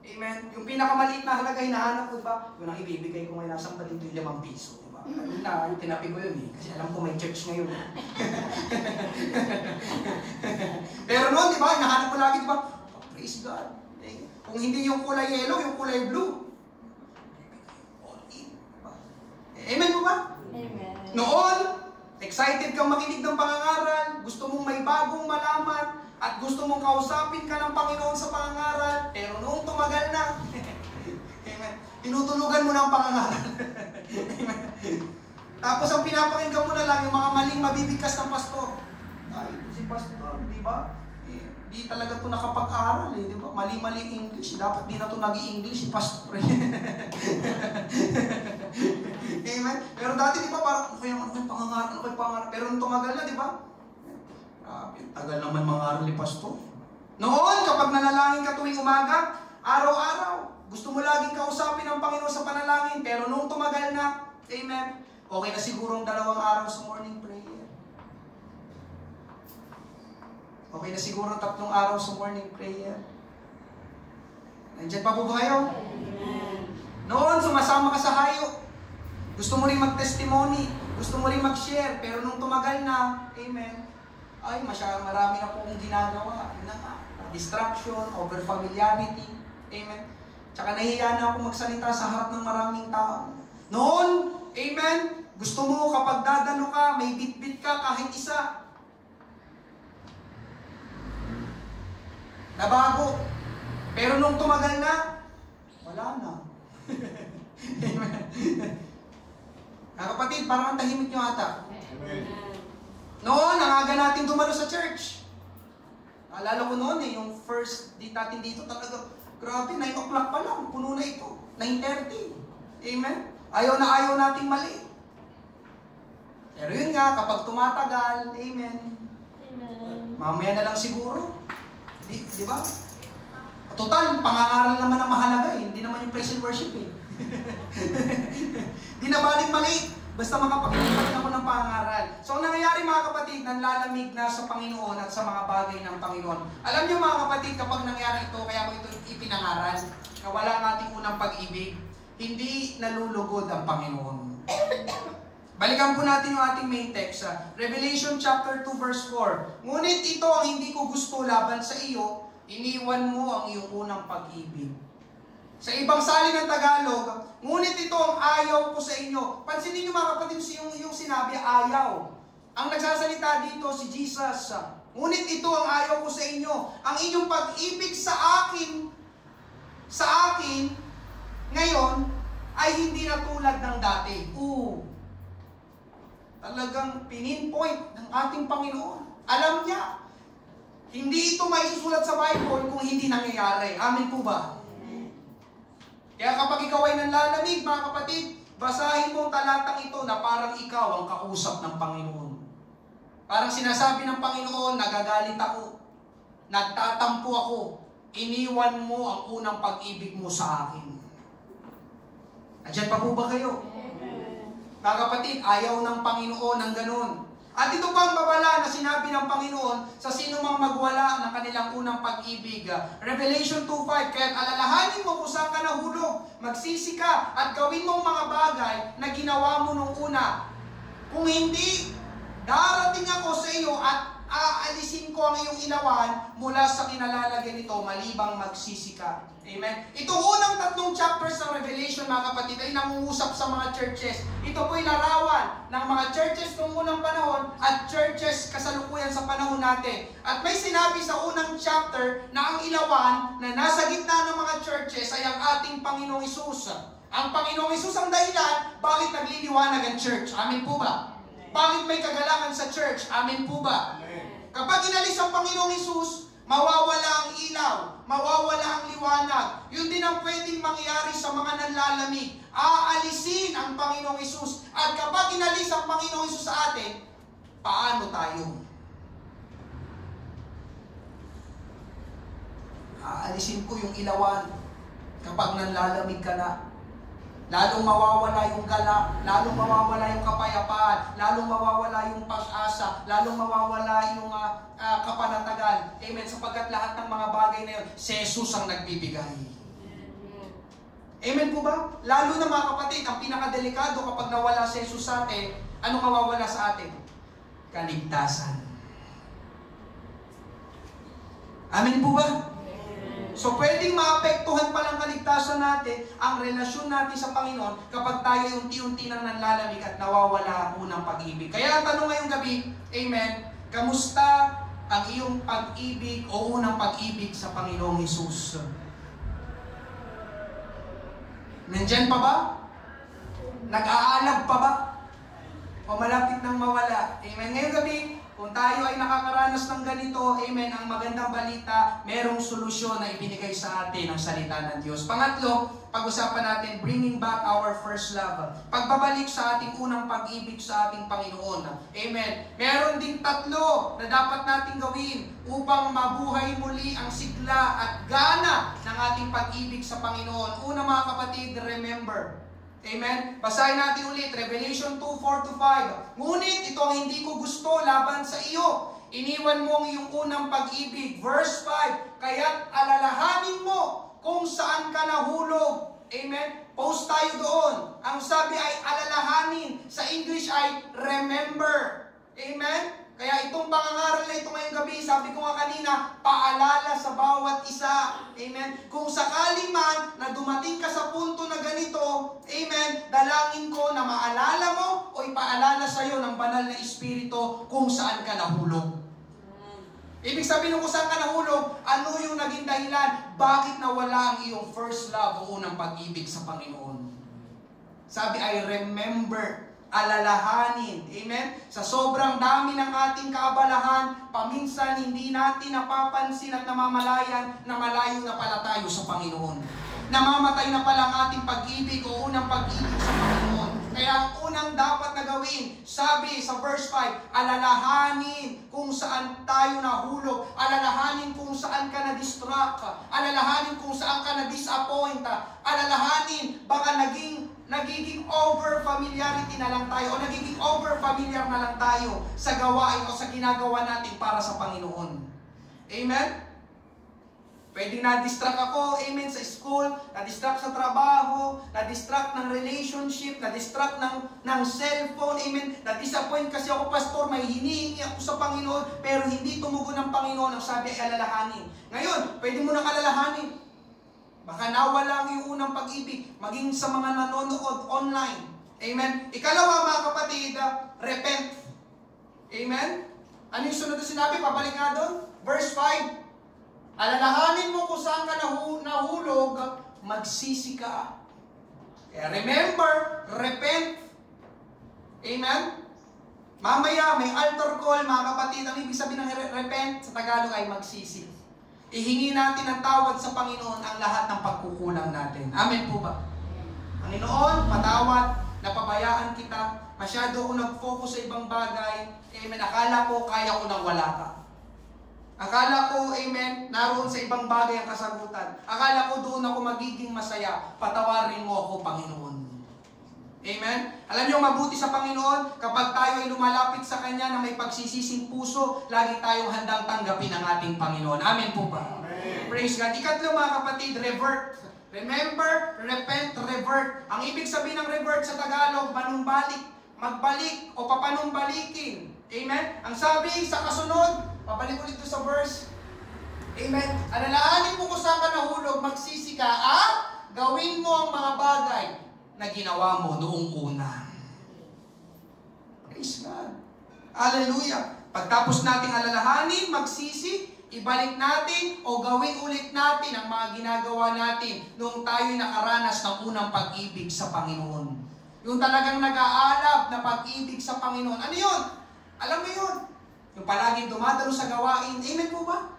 Amen. Yung pinakamaliit na halaga hinahanap mo, di ba? Yun ang ibibigay ko ngayon, nasang balito yung 5 piso. Di ba? Yung tinapi ko yun eh. Kasi alam ko may church ngayon. Pero noon, di ba? Hinahanap mo lagi, di ba? Oh, praise God. Kung hindi yung kulay yellow, yung kulay blue. Amen mo ba? Amen. Noon, excited kang makinig ng pangangaral, gusto mong may bagong malaman, at gusto mong kausapin ka ng Panginoon sa pangangaral, pero noong tumagal na, amen, tinutulugan mo na ang pangangaral. Amen. Tapos ang pinapakinggan mo na lang yung mga maling mabibigkas ng pastor. Ay, si pastor, di ba? Di talaga ito nakapag-aral eh, di ba? Mali-mali English. Dapat di na ito nag-i-English, si pastor. Amen? Pero dati, di ba, parang, ano kayo pangangaral? Pero nung tumagal na, di ba? Grabe, tagal naman mangaral ni pastor. Noon, kapag nanalangin ka tuwing umaga, araw-araw, gusto mo laging kausapin ang Panginoon sa panalangin. Pero nung tumagal na, amen, okay na sigurong 2 araw sa morning prayer. Okay na siguro 3 araw sa morning prayer. Nandiyan pa po ba kayo? Amen. Noon, sumasama ka sa hayo. Gusto mo rin mag-testimony. Gusto mo rin mag-share. Pero nung tumagal na, amen, ay, marami na po akong ginagawa. Distraction, over-familiarity. Amen. Tsaka nahiya na ako magsalita sa harap ng maraming tao. Noon, amen, gusto mo kapag dadalo ka, may bit-bit ka kahit isa. Nabago. Pero nung tumagal na, wala na. Amen. Kapatid, parang ang tahimik nyo ata. Amen. Noon, ang aga natin dumalo sa church. Alala ko noon yung first date natin dito talaga, grabe, 9 o'clock pa lang, puno na ito. 9:30. Amen? Ayaw nating mali. Pero yun nga, kapag tumatagal, amen. Amen. Mamaya na lang siguro. Di ba? Total, pangangaral naman ang mahalaga eh. Hindi naman yung praise and worship eh. Di na baling mali. Basta makapagpapagin ako ng pangaral. So, ang nangyayari mga kapatid, nanlalamig na sa Panginoon at sa mga bagay ng Panginoon. Alam niyo mga kapatid, kapag nangyari ito, kaya ko ito ipinangaral, na wala ang ating unang pag-ibig, hindi nalulugod ang Panginoon. Balikan po natin yung ating main text. Revelation chapter 2 verse 4. Ngunit ito ang hindi ko gusto laban sa iyo, iniwan mo ang iyong unang pag-ibig. Sa ibang salin ng Tagalog, ngunit ito ang ayaw ko sa inyo. Pansinin niyo mga kapatid yung sinabi, ayaw. Ang nagsasalita dito si Jesus. Ngunit ito ang ayaw ko sa inyo. Ang inyong pag-ibig sa akin, ngayon, ay hindi na tulad ng dati. Talagang pininpoint ng ating Panginoon. Alam niya, hindi ito may susulat sa Bible kung hindi nangyayari. Amen po ba? Kaya kapag ikaw ay nanlalamig, mga kapatid, basahin mo ang talatang ito na parang ikaw ang kausap ng Panginoon. Parang sinasabi ng Panginoon, nagagalit ako, nagtatampo ako, iniwan mo ang unang pag-ibig mo sa akin. Andiyan pa po ba kayo? Mga kapatid, ayaw ng Panginoon ng ganun. At ito pa ang babala na sinabi ng Panginoon sa sino mang magwala ng kanilang unang pag-ibig. Revelation 2:5, kaya't alalahanin mo kung saan ka nahulog, magsisi ka at gawin mong mga bagay na ginawa mo nung una. Kung hindi, darating ako sa iyo at aalisin ko ang iyong ilawan mula sa kinalalagyan nito malibang magsisi ka. Amen? Itong unang 3 chapters ng Revelation, mga kapatid, ay nangungusap sa mga churches. Ito po'y larawan ng mga churches noong unang panahon at churches kasalukuyan sa panahon natin. At may sinabi sa unang chapter na ang ilawan na nasa gitna ng mga churches ay ang ating Panginoong Hesus. Ang Panginoong Hesus ang dahilan bakit nagliliwanag ang church. Amen po ba? Bakit may kagalakan sa church? Amen po ba? Kapag inalis ang Panginoong Hesus, Mawawala ang ilaw, mawawala ang liwanag. Yun din ang pwedeng mangyari sa mga nanlalamig. Aalisin ang Panginoong Hesus. At kapag inalis ang Panginoong Hesus sa atin, paano tayo? Aalisin ko yung ilawan kapag nanlalamig ka na. Lalong mawawala yung gala, lalong mawawala yung kapayapaan, lalong mawawala yung pag-asa, lalong mawawala yung kapanatagan. Amen. Sapagkat lahat ng mga bagay na yun, si Jesus ang nagbibigay. Amen po ba? Lalo na mga kapatid, ang pinakadelikado kapag nawala si Jesus sa atin, anong mawawala sa atin? Kaligtasan. Amen po ba? So, pwedeng maapektuhan palang kaligtasan natin ang relasyon natin sa Panginoon kapag tayo unti-unti nang nanlalamig at nawawala ang unang pag-ibig. Kaya ang tanong ngayong gabi, amen, kamusta ang iyong pag-ibig o unang pag-ibig sa Panginoong Hesus? Nandyan pa ba? Nag-aalab pa ba? O malapit nang mawala? Amen. Ngayong gabi, kung tayo ay nakakaranas ng ganito, amen, ang magandang balita, merong solusyon na ibinigay sa atin ang salita ng Diyos. Pangatlo, pag-usapan natin, bringing back our first love. Pagbabalik sa ating unang pag-ibig sa ating Panginoon. Amen. Meron ding tatlo na dapat nating gawin upang mabuhay muli ang sigla at gana ng ating pag-ibig sa Panginoon. Una mga kapatid, remember. Amen? Basahin natin ulit, Revelation 2:4-5. Ngunit ito ang hindi ko gusto laban sa iyo. Iniwan mo ang iyong unang pag-ibig. Verse 5, kaya't alalahanin mo kung saan ka nahulog. Amen? Post tayo doon. Ang sabi ay alalahanin. Sa English ay remember. Amen? Kaya itong pangangaral na ito ngayong gabi, sabi ko nga kanina, paalala sa bawat isa. Amen? Kung sakali man na dumating ka sa punto na ganito, amen, dalangin ko na maalala mo o ipaalala sa iyo ng banal na Espiritu kung saan ka nahulog. Ibig sabihin kung saan ka nahulog, ano yung naging dahilan? Bakit nawala ang iyong first love o unang pag-ibig sa Panginoon? Sabi ay remember. Alalahanin. Amen? Sa sobrang dami ng ating kaabalahan, paminsan hindi natin napapansin at namamalayan na malayo na pala tayo sa Panginoon. Namamatay na pala ang ating pag-ibig o unang pag-ibig sa Panginoon. Kaya ang unang dapat na gawin, sabi sa verse 5, alalahanin kung saan tayo nahulog, alalahanin kung saan ka na-distract, alalahanin kung saan ka na-disappoint, alalahanin baka nagiging over-familiarity na lang tayo o nagiging over-familiar na lang tayo sa gawain o sa ginagawa natin para sa Panginoon. Amen? Pwede na-distract ako, amen, sa school, na-distract sa trabaho, na-distract ng relationship, na-distract ng cellphone, amen, na-disappoint kasi ako, pastor, may hinihingi ako sa Panginoon, pero hindi tumugon ng Panginoon, ang sabi ay alalahanin. Ngayon, pwede mo nang alalahanin. Baka nawala ang iyong unang pag-ibig, maging sa mga nanonood online. Amen? Ikalawa, mga kapatid, repent. Amen? Ano yung sunod na sinabi? Pabalik nga doon. Verse 5. Alalahanin mo kung saan ka nahulog, magsisi ka. Kaya remember, repent. Amen? Mamaya, may altar call, mga kapatid. Ang ibig sabihin ng repent, sa Tagalog ay magsisi. Ihingi natin ang tawad sa Panginoon ang lahat ng pagkukulang natin. Amen po ba? Panginoon, patawad, napabayaan kita, masyado ako nag-focus sa ibang bagay. Amen. Akala ko, kaya ko nang wala ka. Akala ko, amen, naroon sa ibang bagay ang kasagutan. Akala ko doon ako magiging masaya. Patawarin mo ako, Panginoon. Amen? Alam niyo, mabuti sa Panginoon, kapag tayo ay lumalapit sa Kanya na may pagsisising puso, lagi tayong handang tanggapin ang ating Panginoon. Amen po ba? Amen. Praise God. Ikatlo, mga kapatid, revert. Remember, repent, revert. Ang ibig sabihin ng revert sa Tagalog, manumbalik, magbalik, o papanumbalikin. Amen? Ang sabi sa kasunod, pabalik ulit sa verse. Amen? Alalahanin mo kung saan ka nahulog, magsisi ka, at gawin mo ang mga bagay na ginawa mo noong una. Praise God. Hallelujah. Pagtapos nating alalahanin, magsisi, ibalik natin o gawin ulit natin ang mga ginagawa natin noong tayo'y nakaranas ng unang pag-ibig sa Panginoon. Yung talagang nag-aalab na pag-ibig sa Panginoon. Ano yun? Alam mo yun? Yung palaging dumadalo sa gawain. Amen po ba?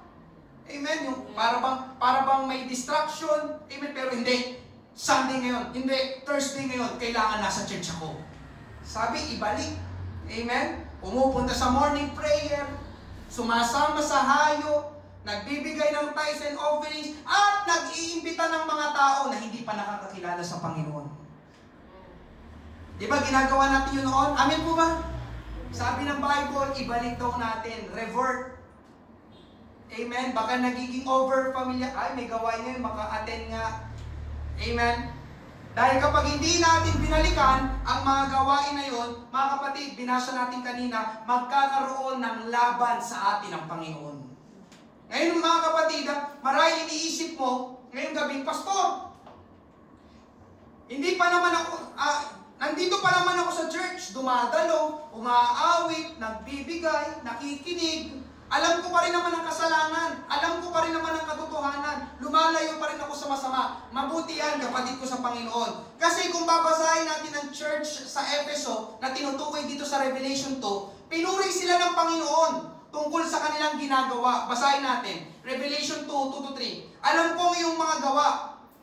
Amen? Yung para bang may distraction. Amen? Pero hindi. Sunday ngayon. Hindi. Thursday ngayon. Kailangan nasa church ako. Sabi, ibalik. Amen? Pumupunta sa morning prayer. Sumasama sa hayo. Nagbibigay ng tithes and offerings. At nag-iimbita ng mga tao na hindi pa nakakakilala sa Panginoon. Di ba ginagawa natin yun noon? Amen po ba? Sabi ng Bible, ibalik daw natin. Revert. Amen? Baka nagiging over familiar. Ay, may gawain ngayon, maka-attend nga. Amen? Dahil kapag hindi natin binalikan ang mga gawain na yon, mga kapatid, binasa natin kanina, magkakaroon ng laban sa atin ang Panginoon. Ngayon mga kapatid, marahil iniisip mo, ngayong gabi, Pastor, hindi pa naman ako, nandito pa naman ako sa church, dumadalo, umaawit, nagbibigay, nakikinig. Alam ko pa rin naman ang kasalanan. Alam ko pa rin naman ang katotohanan. Lumalayo pa rin ako sa masama. Mabuti yan, kapatid ko sa Panginoon. Kasi kung babasahin natin ang church sa Efeso na tinutukoy dito sa Revelation 2, pinuri sila ng Panginoon tungkol sa kanilang ginagawa. Basahin natin. Revelation 2, 2-3. Alam ko ang iyong mga gawa.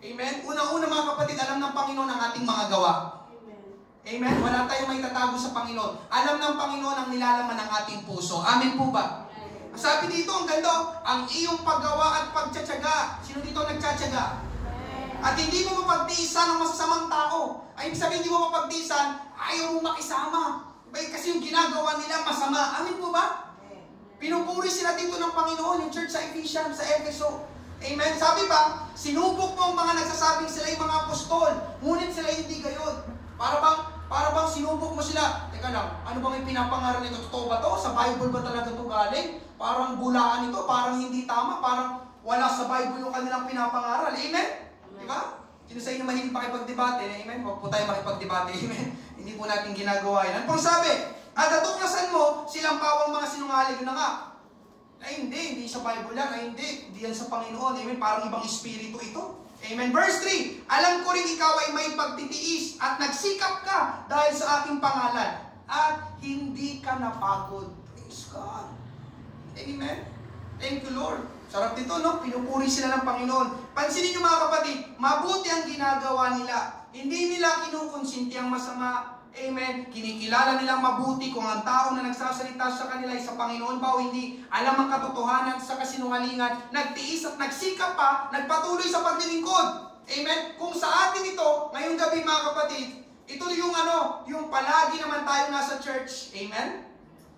Amen? Unang-una mga kapatid, alam ng Panginoon ang ating mga gawa. Amen? Wala tayong may tatago sa Panginoon. Alam ng Panginoon ang nilalaman ng ating puso. Amen po ba? Sabi dito, ang ganda, ang iyong paggawa at pagtsatsaga. Sino dito nagtsatsaga? At hindi mo mapagtiisan ng masasamang tao. Ay, ibig sabihin, hindi mo mapagtiisan, ayaw mo makisama. Kasi yung ginagawa nila masama. Amen po ba? Pinupuri sila dito ng Panginoon, yung church sa Ephesians, sa Efeso. Amen? Sabi pa, sinubok mo ang mga nagsasabing sila yung mga apostol, ngunit sila hindi gayon. Para bang sinubok mo sila. Teka lang, ano bang pinapangaral nito? Totoo ba to? Sa Bible ba talaga ito galing? Parang bulaan ito, parang hindi tama, parang wala sa Bible yung kanilang pinapangaral. Amen? Diba? Sino sa inyo mahilig makipagdebate? Amen? Huwag po tayo makipagdebate. Amen? Hindi po natin ginagawa yan. Ano pong sabi? At natuklasan mo, silang pawang mga sinungaling na nga. Ay hindi sa Bible yan. Ay hindi yan sa Panginoon. Amen? Parang ibang espiritu ito. Amen. Verse 3, alam ko rin ikaw ay may pagtitiis at nagsikap ka dahil sa aking pangalan at hindi ka napagod. Praise God. Amen. Thank you, Lord. Sarap dito, no? Pinupuri sila ng Panginoon. Pansinin niyo mga kapatid, mabuti ang ginagawa nila. Hindi nila kinukonsinti ang masama. Amen. Kinikilala nilang mabuti kung ang tao na nagsasalita sa kanila ay sa Panginoon ba o hindi. Alam ang katotohanan sa kasinungalingan. Nagtiis at nagsikap pa, nagpatuloy sa paglilingkod. Amen. Kung sa atin ito, ngayong gabi mga kapatid, ito yung palagi naman tayo nasa church. Amen.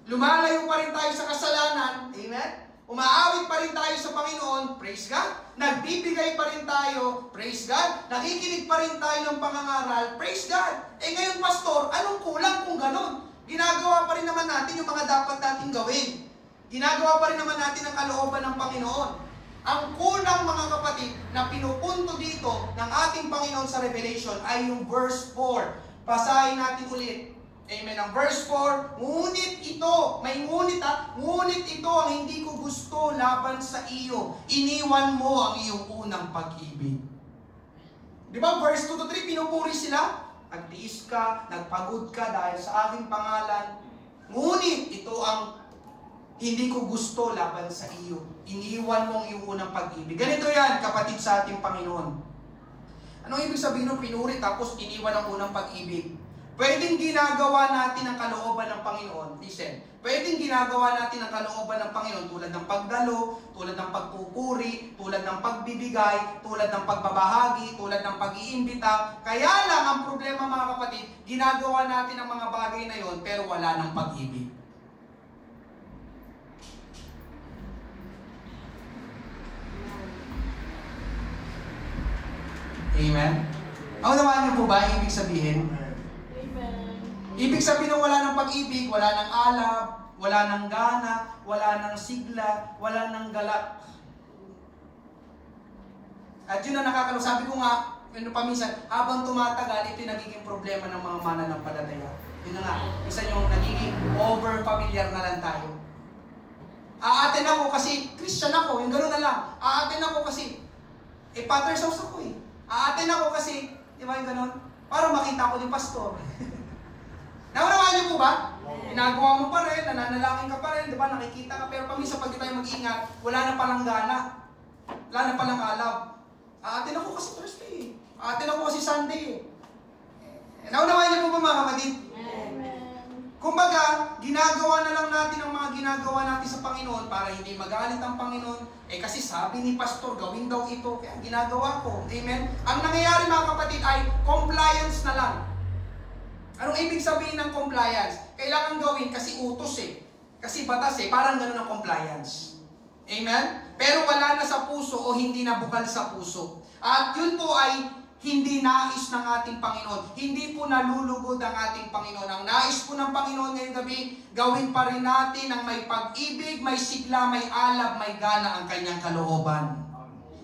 Lumalayo pa rin tayo sa kasalanan. Amen. Umaawit pa rin tayo sa Panginoon, praise God. Nagbibigay pa rin tayo, praise God. Nakikinig pa rin tayo ng pangangaral, praise God. Ngayon, Pastor, anong kulang kung ganon? Ginagawa pa rin naman natin yung mga dapat natin gawin. Ginagawa pa rin naman natin ang kalooban ng Panginoon. Ang kulang, mga kapatid, na pinupunto dito ng ating Panginoon sa Revelation ay yung verse 4. Basahin natin ulit. Amen. Ang verse 4, ngunit ito, may ngunit ngunit ito ang hindi ko gusto laban sa iyo. Iniwan mo ang iyong unang pag-ibig. Di ba? Verse 2-3, pinupuri sila. Nagtiis ka, nagpagod ka dahil sa aking pangalan. Ngunit ito ang hindi ko gusto laban sa iyo. Iniwan mo ang iyong unang pag-ibig. Ganito yan, kapatid sa ating Panginoon. Anong ibig sabihin ng pinuri tapos iniwan ang unang pag-ibig? Pwedeng ginagawa natin ang kalooban ng Panginoon. Listen, pwedeng ginagawa natin ang kalooban ng Panginoon tulad ng pagdalo, tulad ng pagpupuri, tulad ng pagbibigay, tulad ng pagbabahagi, tulad ng pag-iimbita. Kaya lang ang problema mga kapatid, ginagawa natin ang mga bagay na yon pero wala ng pag-ibig. Amen? Naunawaan niyo po ba ibig sabihin? Ibig sabihin ng wala ng pag-ibig, wala ng alab, wala ng gana, wala ng sigla, wala ng galak. At yun ang nakakalo. Sabi ko nga, paminsan, habang tumatagal, ito yung nagiging problema ng mga mananampalataya. Yun na nga, isa yung nagiging over-familiar na lang tayo. Aaten ako kasi, Christian ako, yung gano'n na lang. Aaten ako kasi, Father's house ako Aaten ako kasi, di ba yung gano'n? Para makita ko ni pastor. Naunawaan niyo po ba? Ginagawa mo pa rin, nananalangin ka pa rin, di ba? Nakikita ka, pero paminsan pag di tayo mag-ingat, wala na palang gana. Wala na palang alab. Aatin ako kasi Thursday. Aatin ako kasi Sunday. Naunawaan niyo po ba mga kapatid? Kumbaga, ginagawa na lang natin ang mga ginagawa natin sa Panginoon para hindi magalit ang Panginoon. Kasi sabi ni Pastor, gawin daw ito. Kaya ginagawa ko. Amen? Ang nangyayari mga kapatid ay compliance na lang. Anong ibig sabihin ng compliance? Kailangan gawin kasi utos Kasi batas Parang ganun ang compliance. Amen? Pero wala na sa puso o hindi na bukal sa puso. At yun po ay hindi nais ng ating Panginoon. Hindi po nalulugod ang ating Panginoon. Ang nais po ng Panginoon ngayong gabi, gawin pa rin natin ang may pag-ibig, may sigla, may alab, may gana ang kanyang kalooban.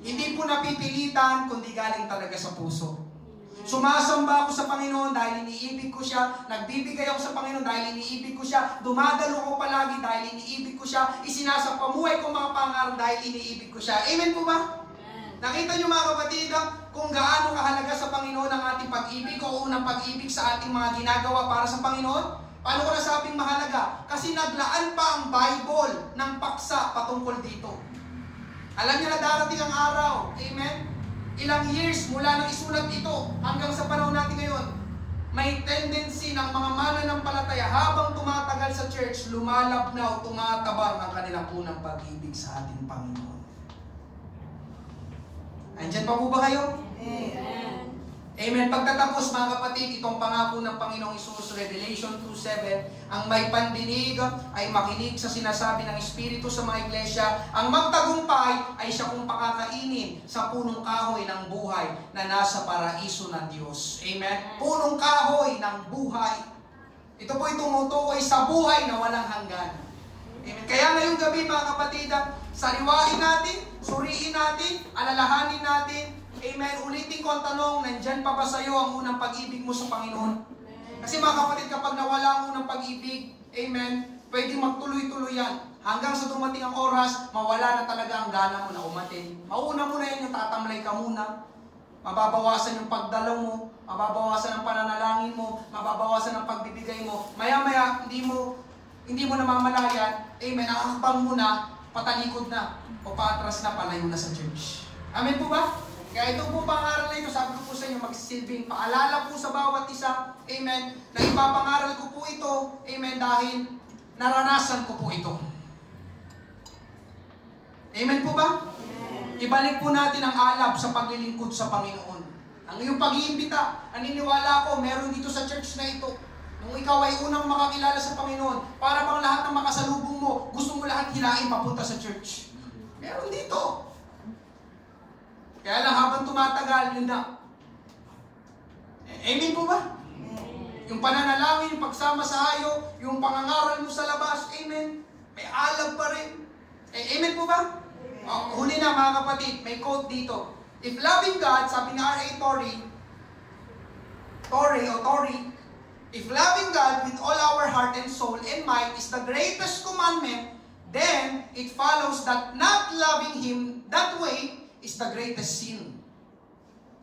Hindi po napipilitan, kundi galing talaga sa puso. Sumasamba ako sa Panginoon dahil iniibig ko siya. Nagbibigay ako sa Panginoon dahil iniibig ko siya. Dumadalo ko palagi dahil iniibig ko siya. Isinasapamuhay ko mga pangarap dahil iniibig ko siya. Amen po ba? Nakita niyo mga kapatid kung gaano kahalaga sa Panginoon ang ating pag-ibig o unang pag-ibig sa ating mga ginagawa para sa Panginoon? Paano ko nasabing mahalaga? Kasi naglaan pa ang Bible ng paksa patungkol dito. Alam niyo na darating ang araw. Amen? Ilang years mula nang isulat ito hanggang sa panahon natin ngayon, may tendency ng mga mananampalataya habang tumatagal sa church, lumalabnaw, tumatabang ang kanilang unang pag-ibig sa ating Panginoon. Andyan pa po ba kayo? Amen. Amen. Pagtatapos mga kapatid, itong pangako ng Panginoong Hesus, Revelation 2:7, ang may pandinig ay makinig sa sinasabi ng Espiritu sa mga iglesia. Ang magtagumpay ay siya kung pakakainin sa punong kahoy ng buhay na nasa paraiso ng Diyos. Amen. Punong kahoy ng buhay. Ito po ay tumutukoy sa buhay na walang hanggan. Amen. Kaya ngayong gabi mga kapatid, sariwain natin, suriin natin, alalahanin natin. Amen. Ulitin ko ang tanong, nandyan pa ba sa iyo ang unang pag-ibig mo sa Panginoon? Kasi mga kapatid, kapag nawala ang unang pag-ibig, amen, pwedeng magtuloy-tuloy yan. Hanggang sa dumating ang oras, mawala na talaga ang gana mo na umatin. Mauna mo na yan, yung tatamlay ka muna. Mababawasan yung pagdalaw mo, mababawasan ang pananalangin mo, mababawasan ang pagbibigay mo. Maya-maya, hindi mo namamalayan, amen, ang hakbang mo na, patalikod na, o paatras na, palayo na sa church. Amen po ba? Kaya ito po pangaral na ito, sabi ko po sa inyo, magsilbing paalala po sa bawat isa, amen, na ipapangaral ko po ito, amen, dahil naranasan ko po ito. Amen po ba? Ibalik po natin ang alab sa paglilingkod sa Panginoon. Ang iyong pag-iimbita, naniniwala ko, meron dito sa church na ito. Nung ikaw ay unang makakilala sa Panginoon, para bang lahat ng makasalubong mo, gusto mo lahat hilain papunta sa church. Meron dito. Kaya lang habang tumatagal, yun na. Amen po ba? Yung pananalangin, yung pagsama sa hayo, yung pangangaral mo sa labas, amen. May alab pa rin. Amen po ba? Huli na mga kapatid, may quote dito. If loving God, sabi ni R.A. Torrey, if loving God with all our heart and soul and mind is the greatest commandment, then it follows that not loving Him that way is the greatest sin.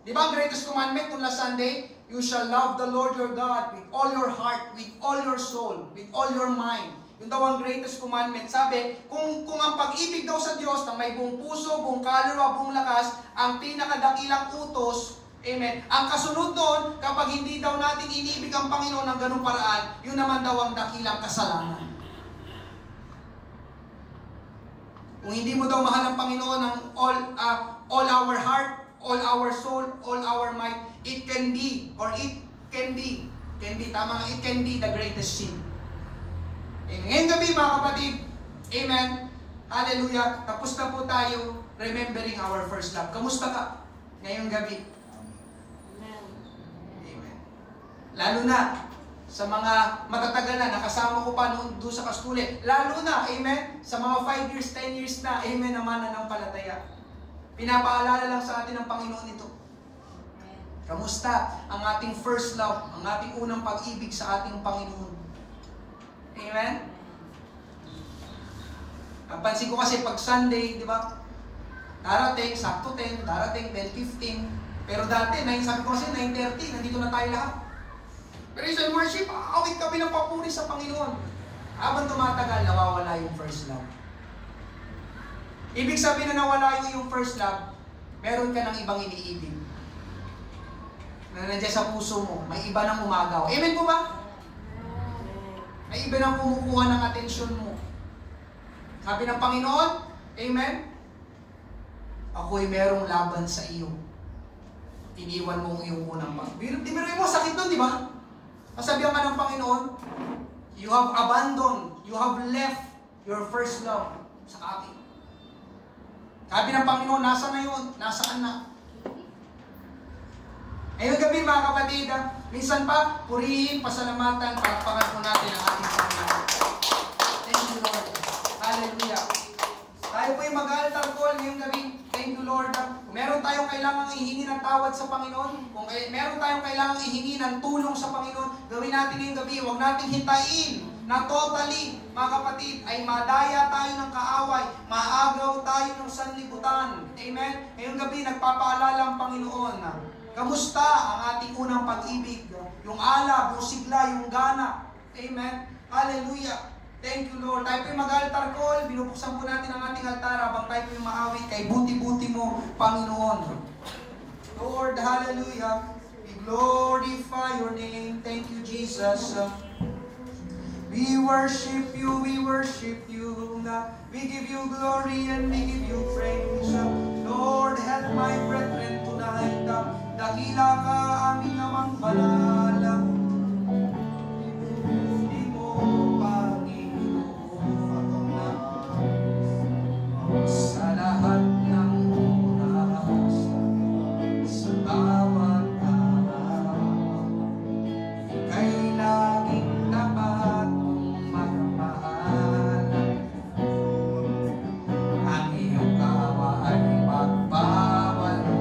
Di ba ang greatest commandment nung last Sunday? You shall love the Lord your God with all your heart, with all your soul, with all your mind. Yun daw ang greatest commandment. Sabi, kung ang pag-ibig daw sa Diyos na may buong puso, buong kaluluwa, buong lakas, ang pinakadakilang utos, amen, ang kasunod doon, kapag hindi daw natin inibig ang Panginoon ng ganung paraan, yun naman daw ang dakilang kasalanan. Kung hindi mo daw mahal ang Panginoon ng all our heart, all our soul, all our might, it can be the greatest sin. Amen. Ngayong gabi mga kapatid, amen, hallelujah, tapos na po tayo remembering our first love. Kamusta ka ngayong gabi? Amen. Lalo na sa mga matatagal na, nakasama ko pa noon doon sa kaskule. Lalo na, amen, sa mga 5 years, 10 years na, amen, naman na ng palataya. Pinapaalala lang sa atin ng Panginoon ito. Kamusta ang ating first love, ang ating unang pag-ibig sa ating Panginoon? Amen? Napansin ko kasi pag Sunday, di ba? Darating, sakto 10, darating 10:15. Pero dati, sabi ko kasi 9:30, nandito na tayo lahat. Praise and worship, awit kami ng papuri sa Panginoon. Habang tumatagal, nawawala yung first love. Ibig sabihin na nawala yung first love, meron ka ng ibang iniibig. Na nandiyan sa puso mo, may iba nang umagaw. Amen po ba? May iba nang kumukuha ng atensyon mo. Sabi ng Panginoon, amen? Ako'y merong laban sa iyo. Iniwan mo ang iyong unang pag-ibig. Di mo sakit doon, di ba? Kasabihan ka ng Panginoon, you have abandoned, you have left your first love sa akin. Sabi ng Panginoon, nasa na yun? Nasaan na? Ngayong gabi mga kapatid, minsan pa, purihin, pasalamatan, palakpakan po natin ang ating Panginoon. Thank you, Lord. Hallelujah. Tayo po yung mag-altar call ngayong gabi. Thank you, Lord. Kung meron tayong kailangang ihingi ng tawad sa Panginoon, kung meron tayong kailangang ihingi ng tulong sa Panginoon, gawin natin ngayong gabi. Huwag natin hintayin na totally, mga kapatid, ay madaya tayo ng kaaway, maagaw tayo ng sanlibutan. Amen? Ngayong gabi, nagpapaalala ang Panginoon na kamusta ang ating unang pag-ibig? Yung alab, yung sigla, yung gana. Amen? Hallelujah. Thank you, Lord. Tayo po yung mag-altar call. Binubuksan po natin ang ating altar habang tayo po yung maawit kay buti-buti mo, Panginoon. Lord, hallelujah. We glorify your name. Thank you, Jesus. We worship you, we worship you. We give you glory and we give you praise. Lord, help my brethren tonight. Dakila ka aming amang banal. Di mo, Panginoon, sa lahat ng oras, sa bawat araw, ika'y laging tapat mong magmahal. Ang iyong kawa ay magpawalang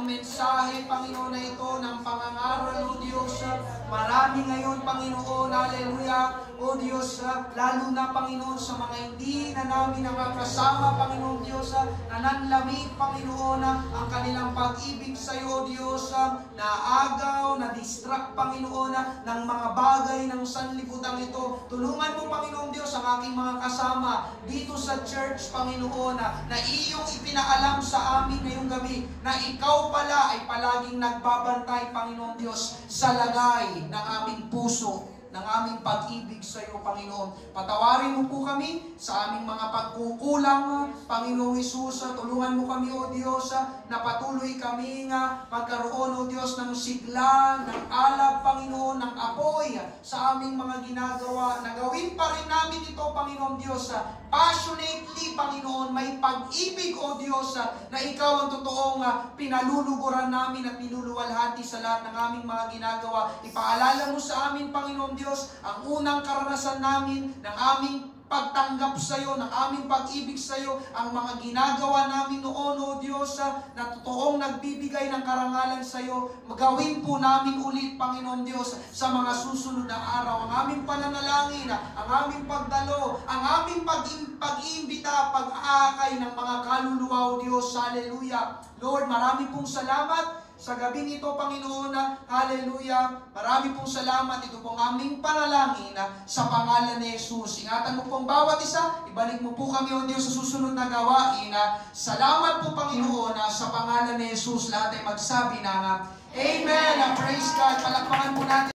mensahe, Panginoon, na ito ng pangangaral, O Diyos. Marami ngayon, Panginoon, hallelujah, O Diyos, lalo na, Panginoon, sa mga hindi na namin nakakasama, Panginoon Diyos, na nanlamig, Panginoon, ang kanilang pag-ibig sa iyo, O Diyos, na agaw, na distract, Panginoon, ng mga bagay ng sanlibutan ito. Tulungan mo, Panginoon Diyos, ang aking mga kasama dito sa church, Panginoon, na iyong ipinaalam sa amin ngayong gabi, na ikaw pala ay palaging nagbabantay, Panginoon Diyos, sa lagay ng aming puso. ng aming pag-ibig sa iyo, Panginoon. Patawarin mo po kami sa aming mga pagkukulang, Panginoong Hesus. Tulungan mo kami, O Diyos, na patuloy kami magkaroon, O Diyos, ng sigla, ng alab, Panginoon, ng apoy sa aming mga ginagawa. Nagawin pa rin namin ito, Panginoon Diyos, passionately, Panginoon, may pag-ibig, O Diyos, na ikaw ang totoong pinaluluguran namin at pinuluwalhati sa lahat ng aming mga ginagawa. Ipaalala mo sa amin, Panginoon Diyos, ang unang karanasan namin ng aming pagtanggap sa iyo, ng aming pag-ibig sa iyo, ang mga ginagawa namin noon, O Diyos, na totoong nagbibigay ng karangalan sa iyo. Magawin po namin ulit, Panginoon Diyos, sa mga susunod na araw. Ang aming pananalangin, ang aming pagdalo, ang aming pag-iimbita, pag-aakay ng mga kaluluwa, O Diyos. Hallelujah. Lord, marami pong salamat sa gabing ito, Panginoon, hallelujah. Marami pong salamat. Ito pong aming panalangin sa pangalan ni Jesus. Ingatan mo pong bawat isa. Ibalik mo po kami, O Diyos, sa susunod na gawain. Salamat po, Panginoon, sa pangalan ni Jesus. Lahat ay magsabi na Amen. Praise God. Palakpakan po natin.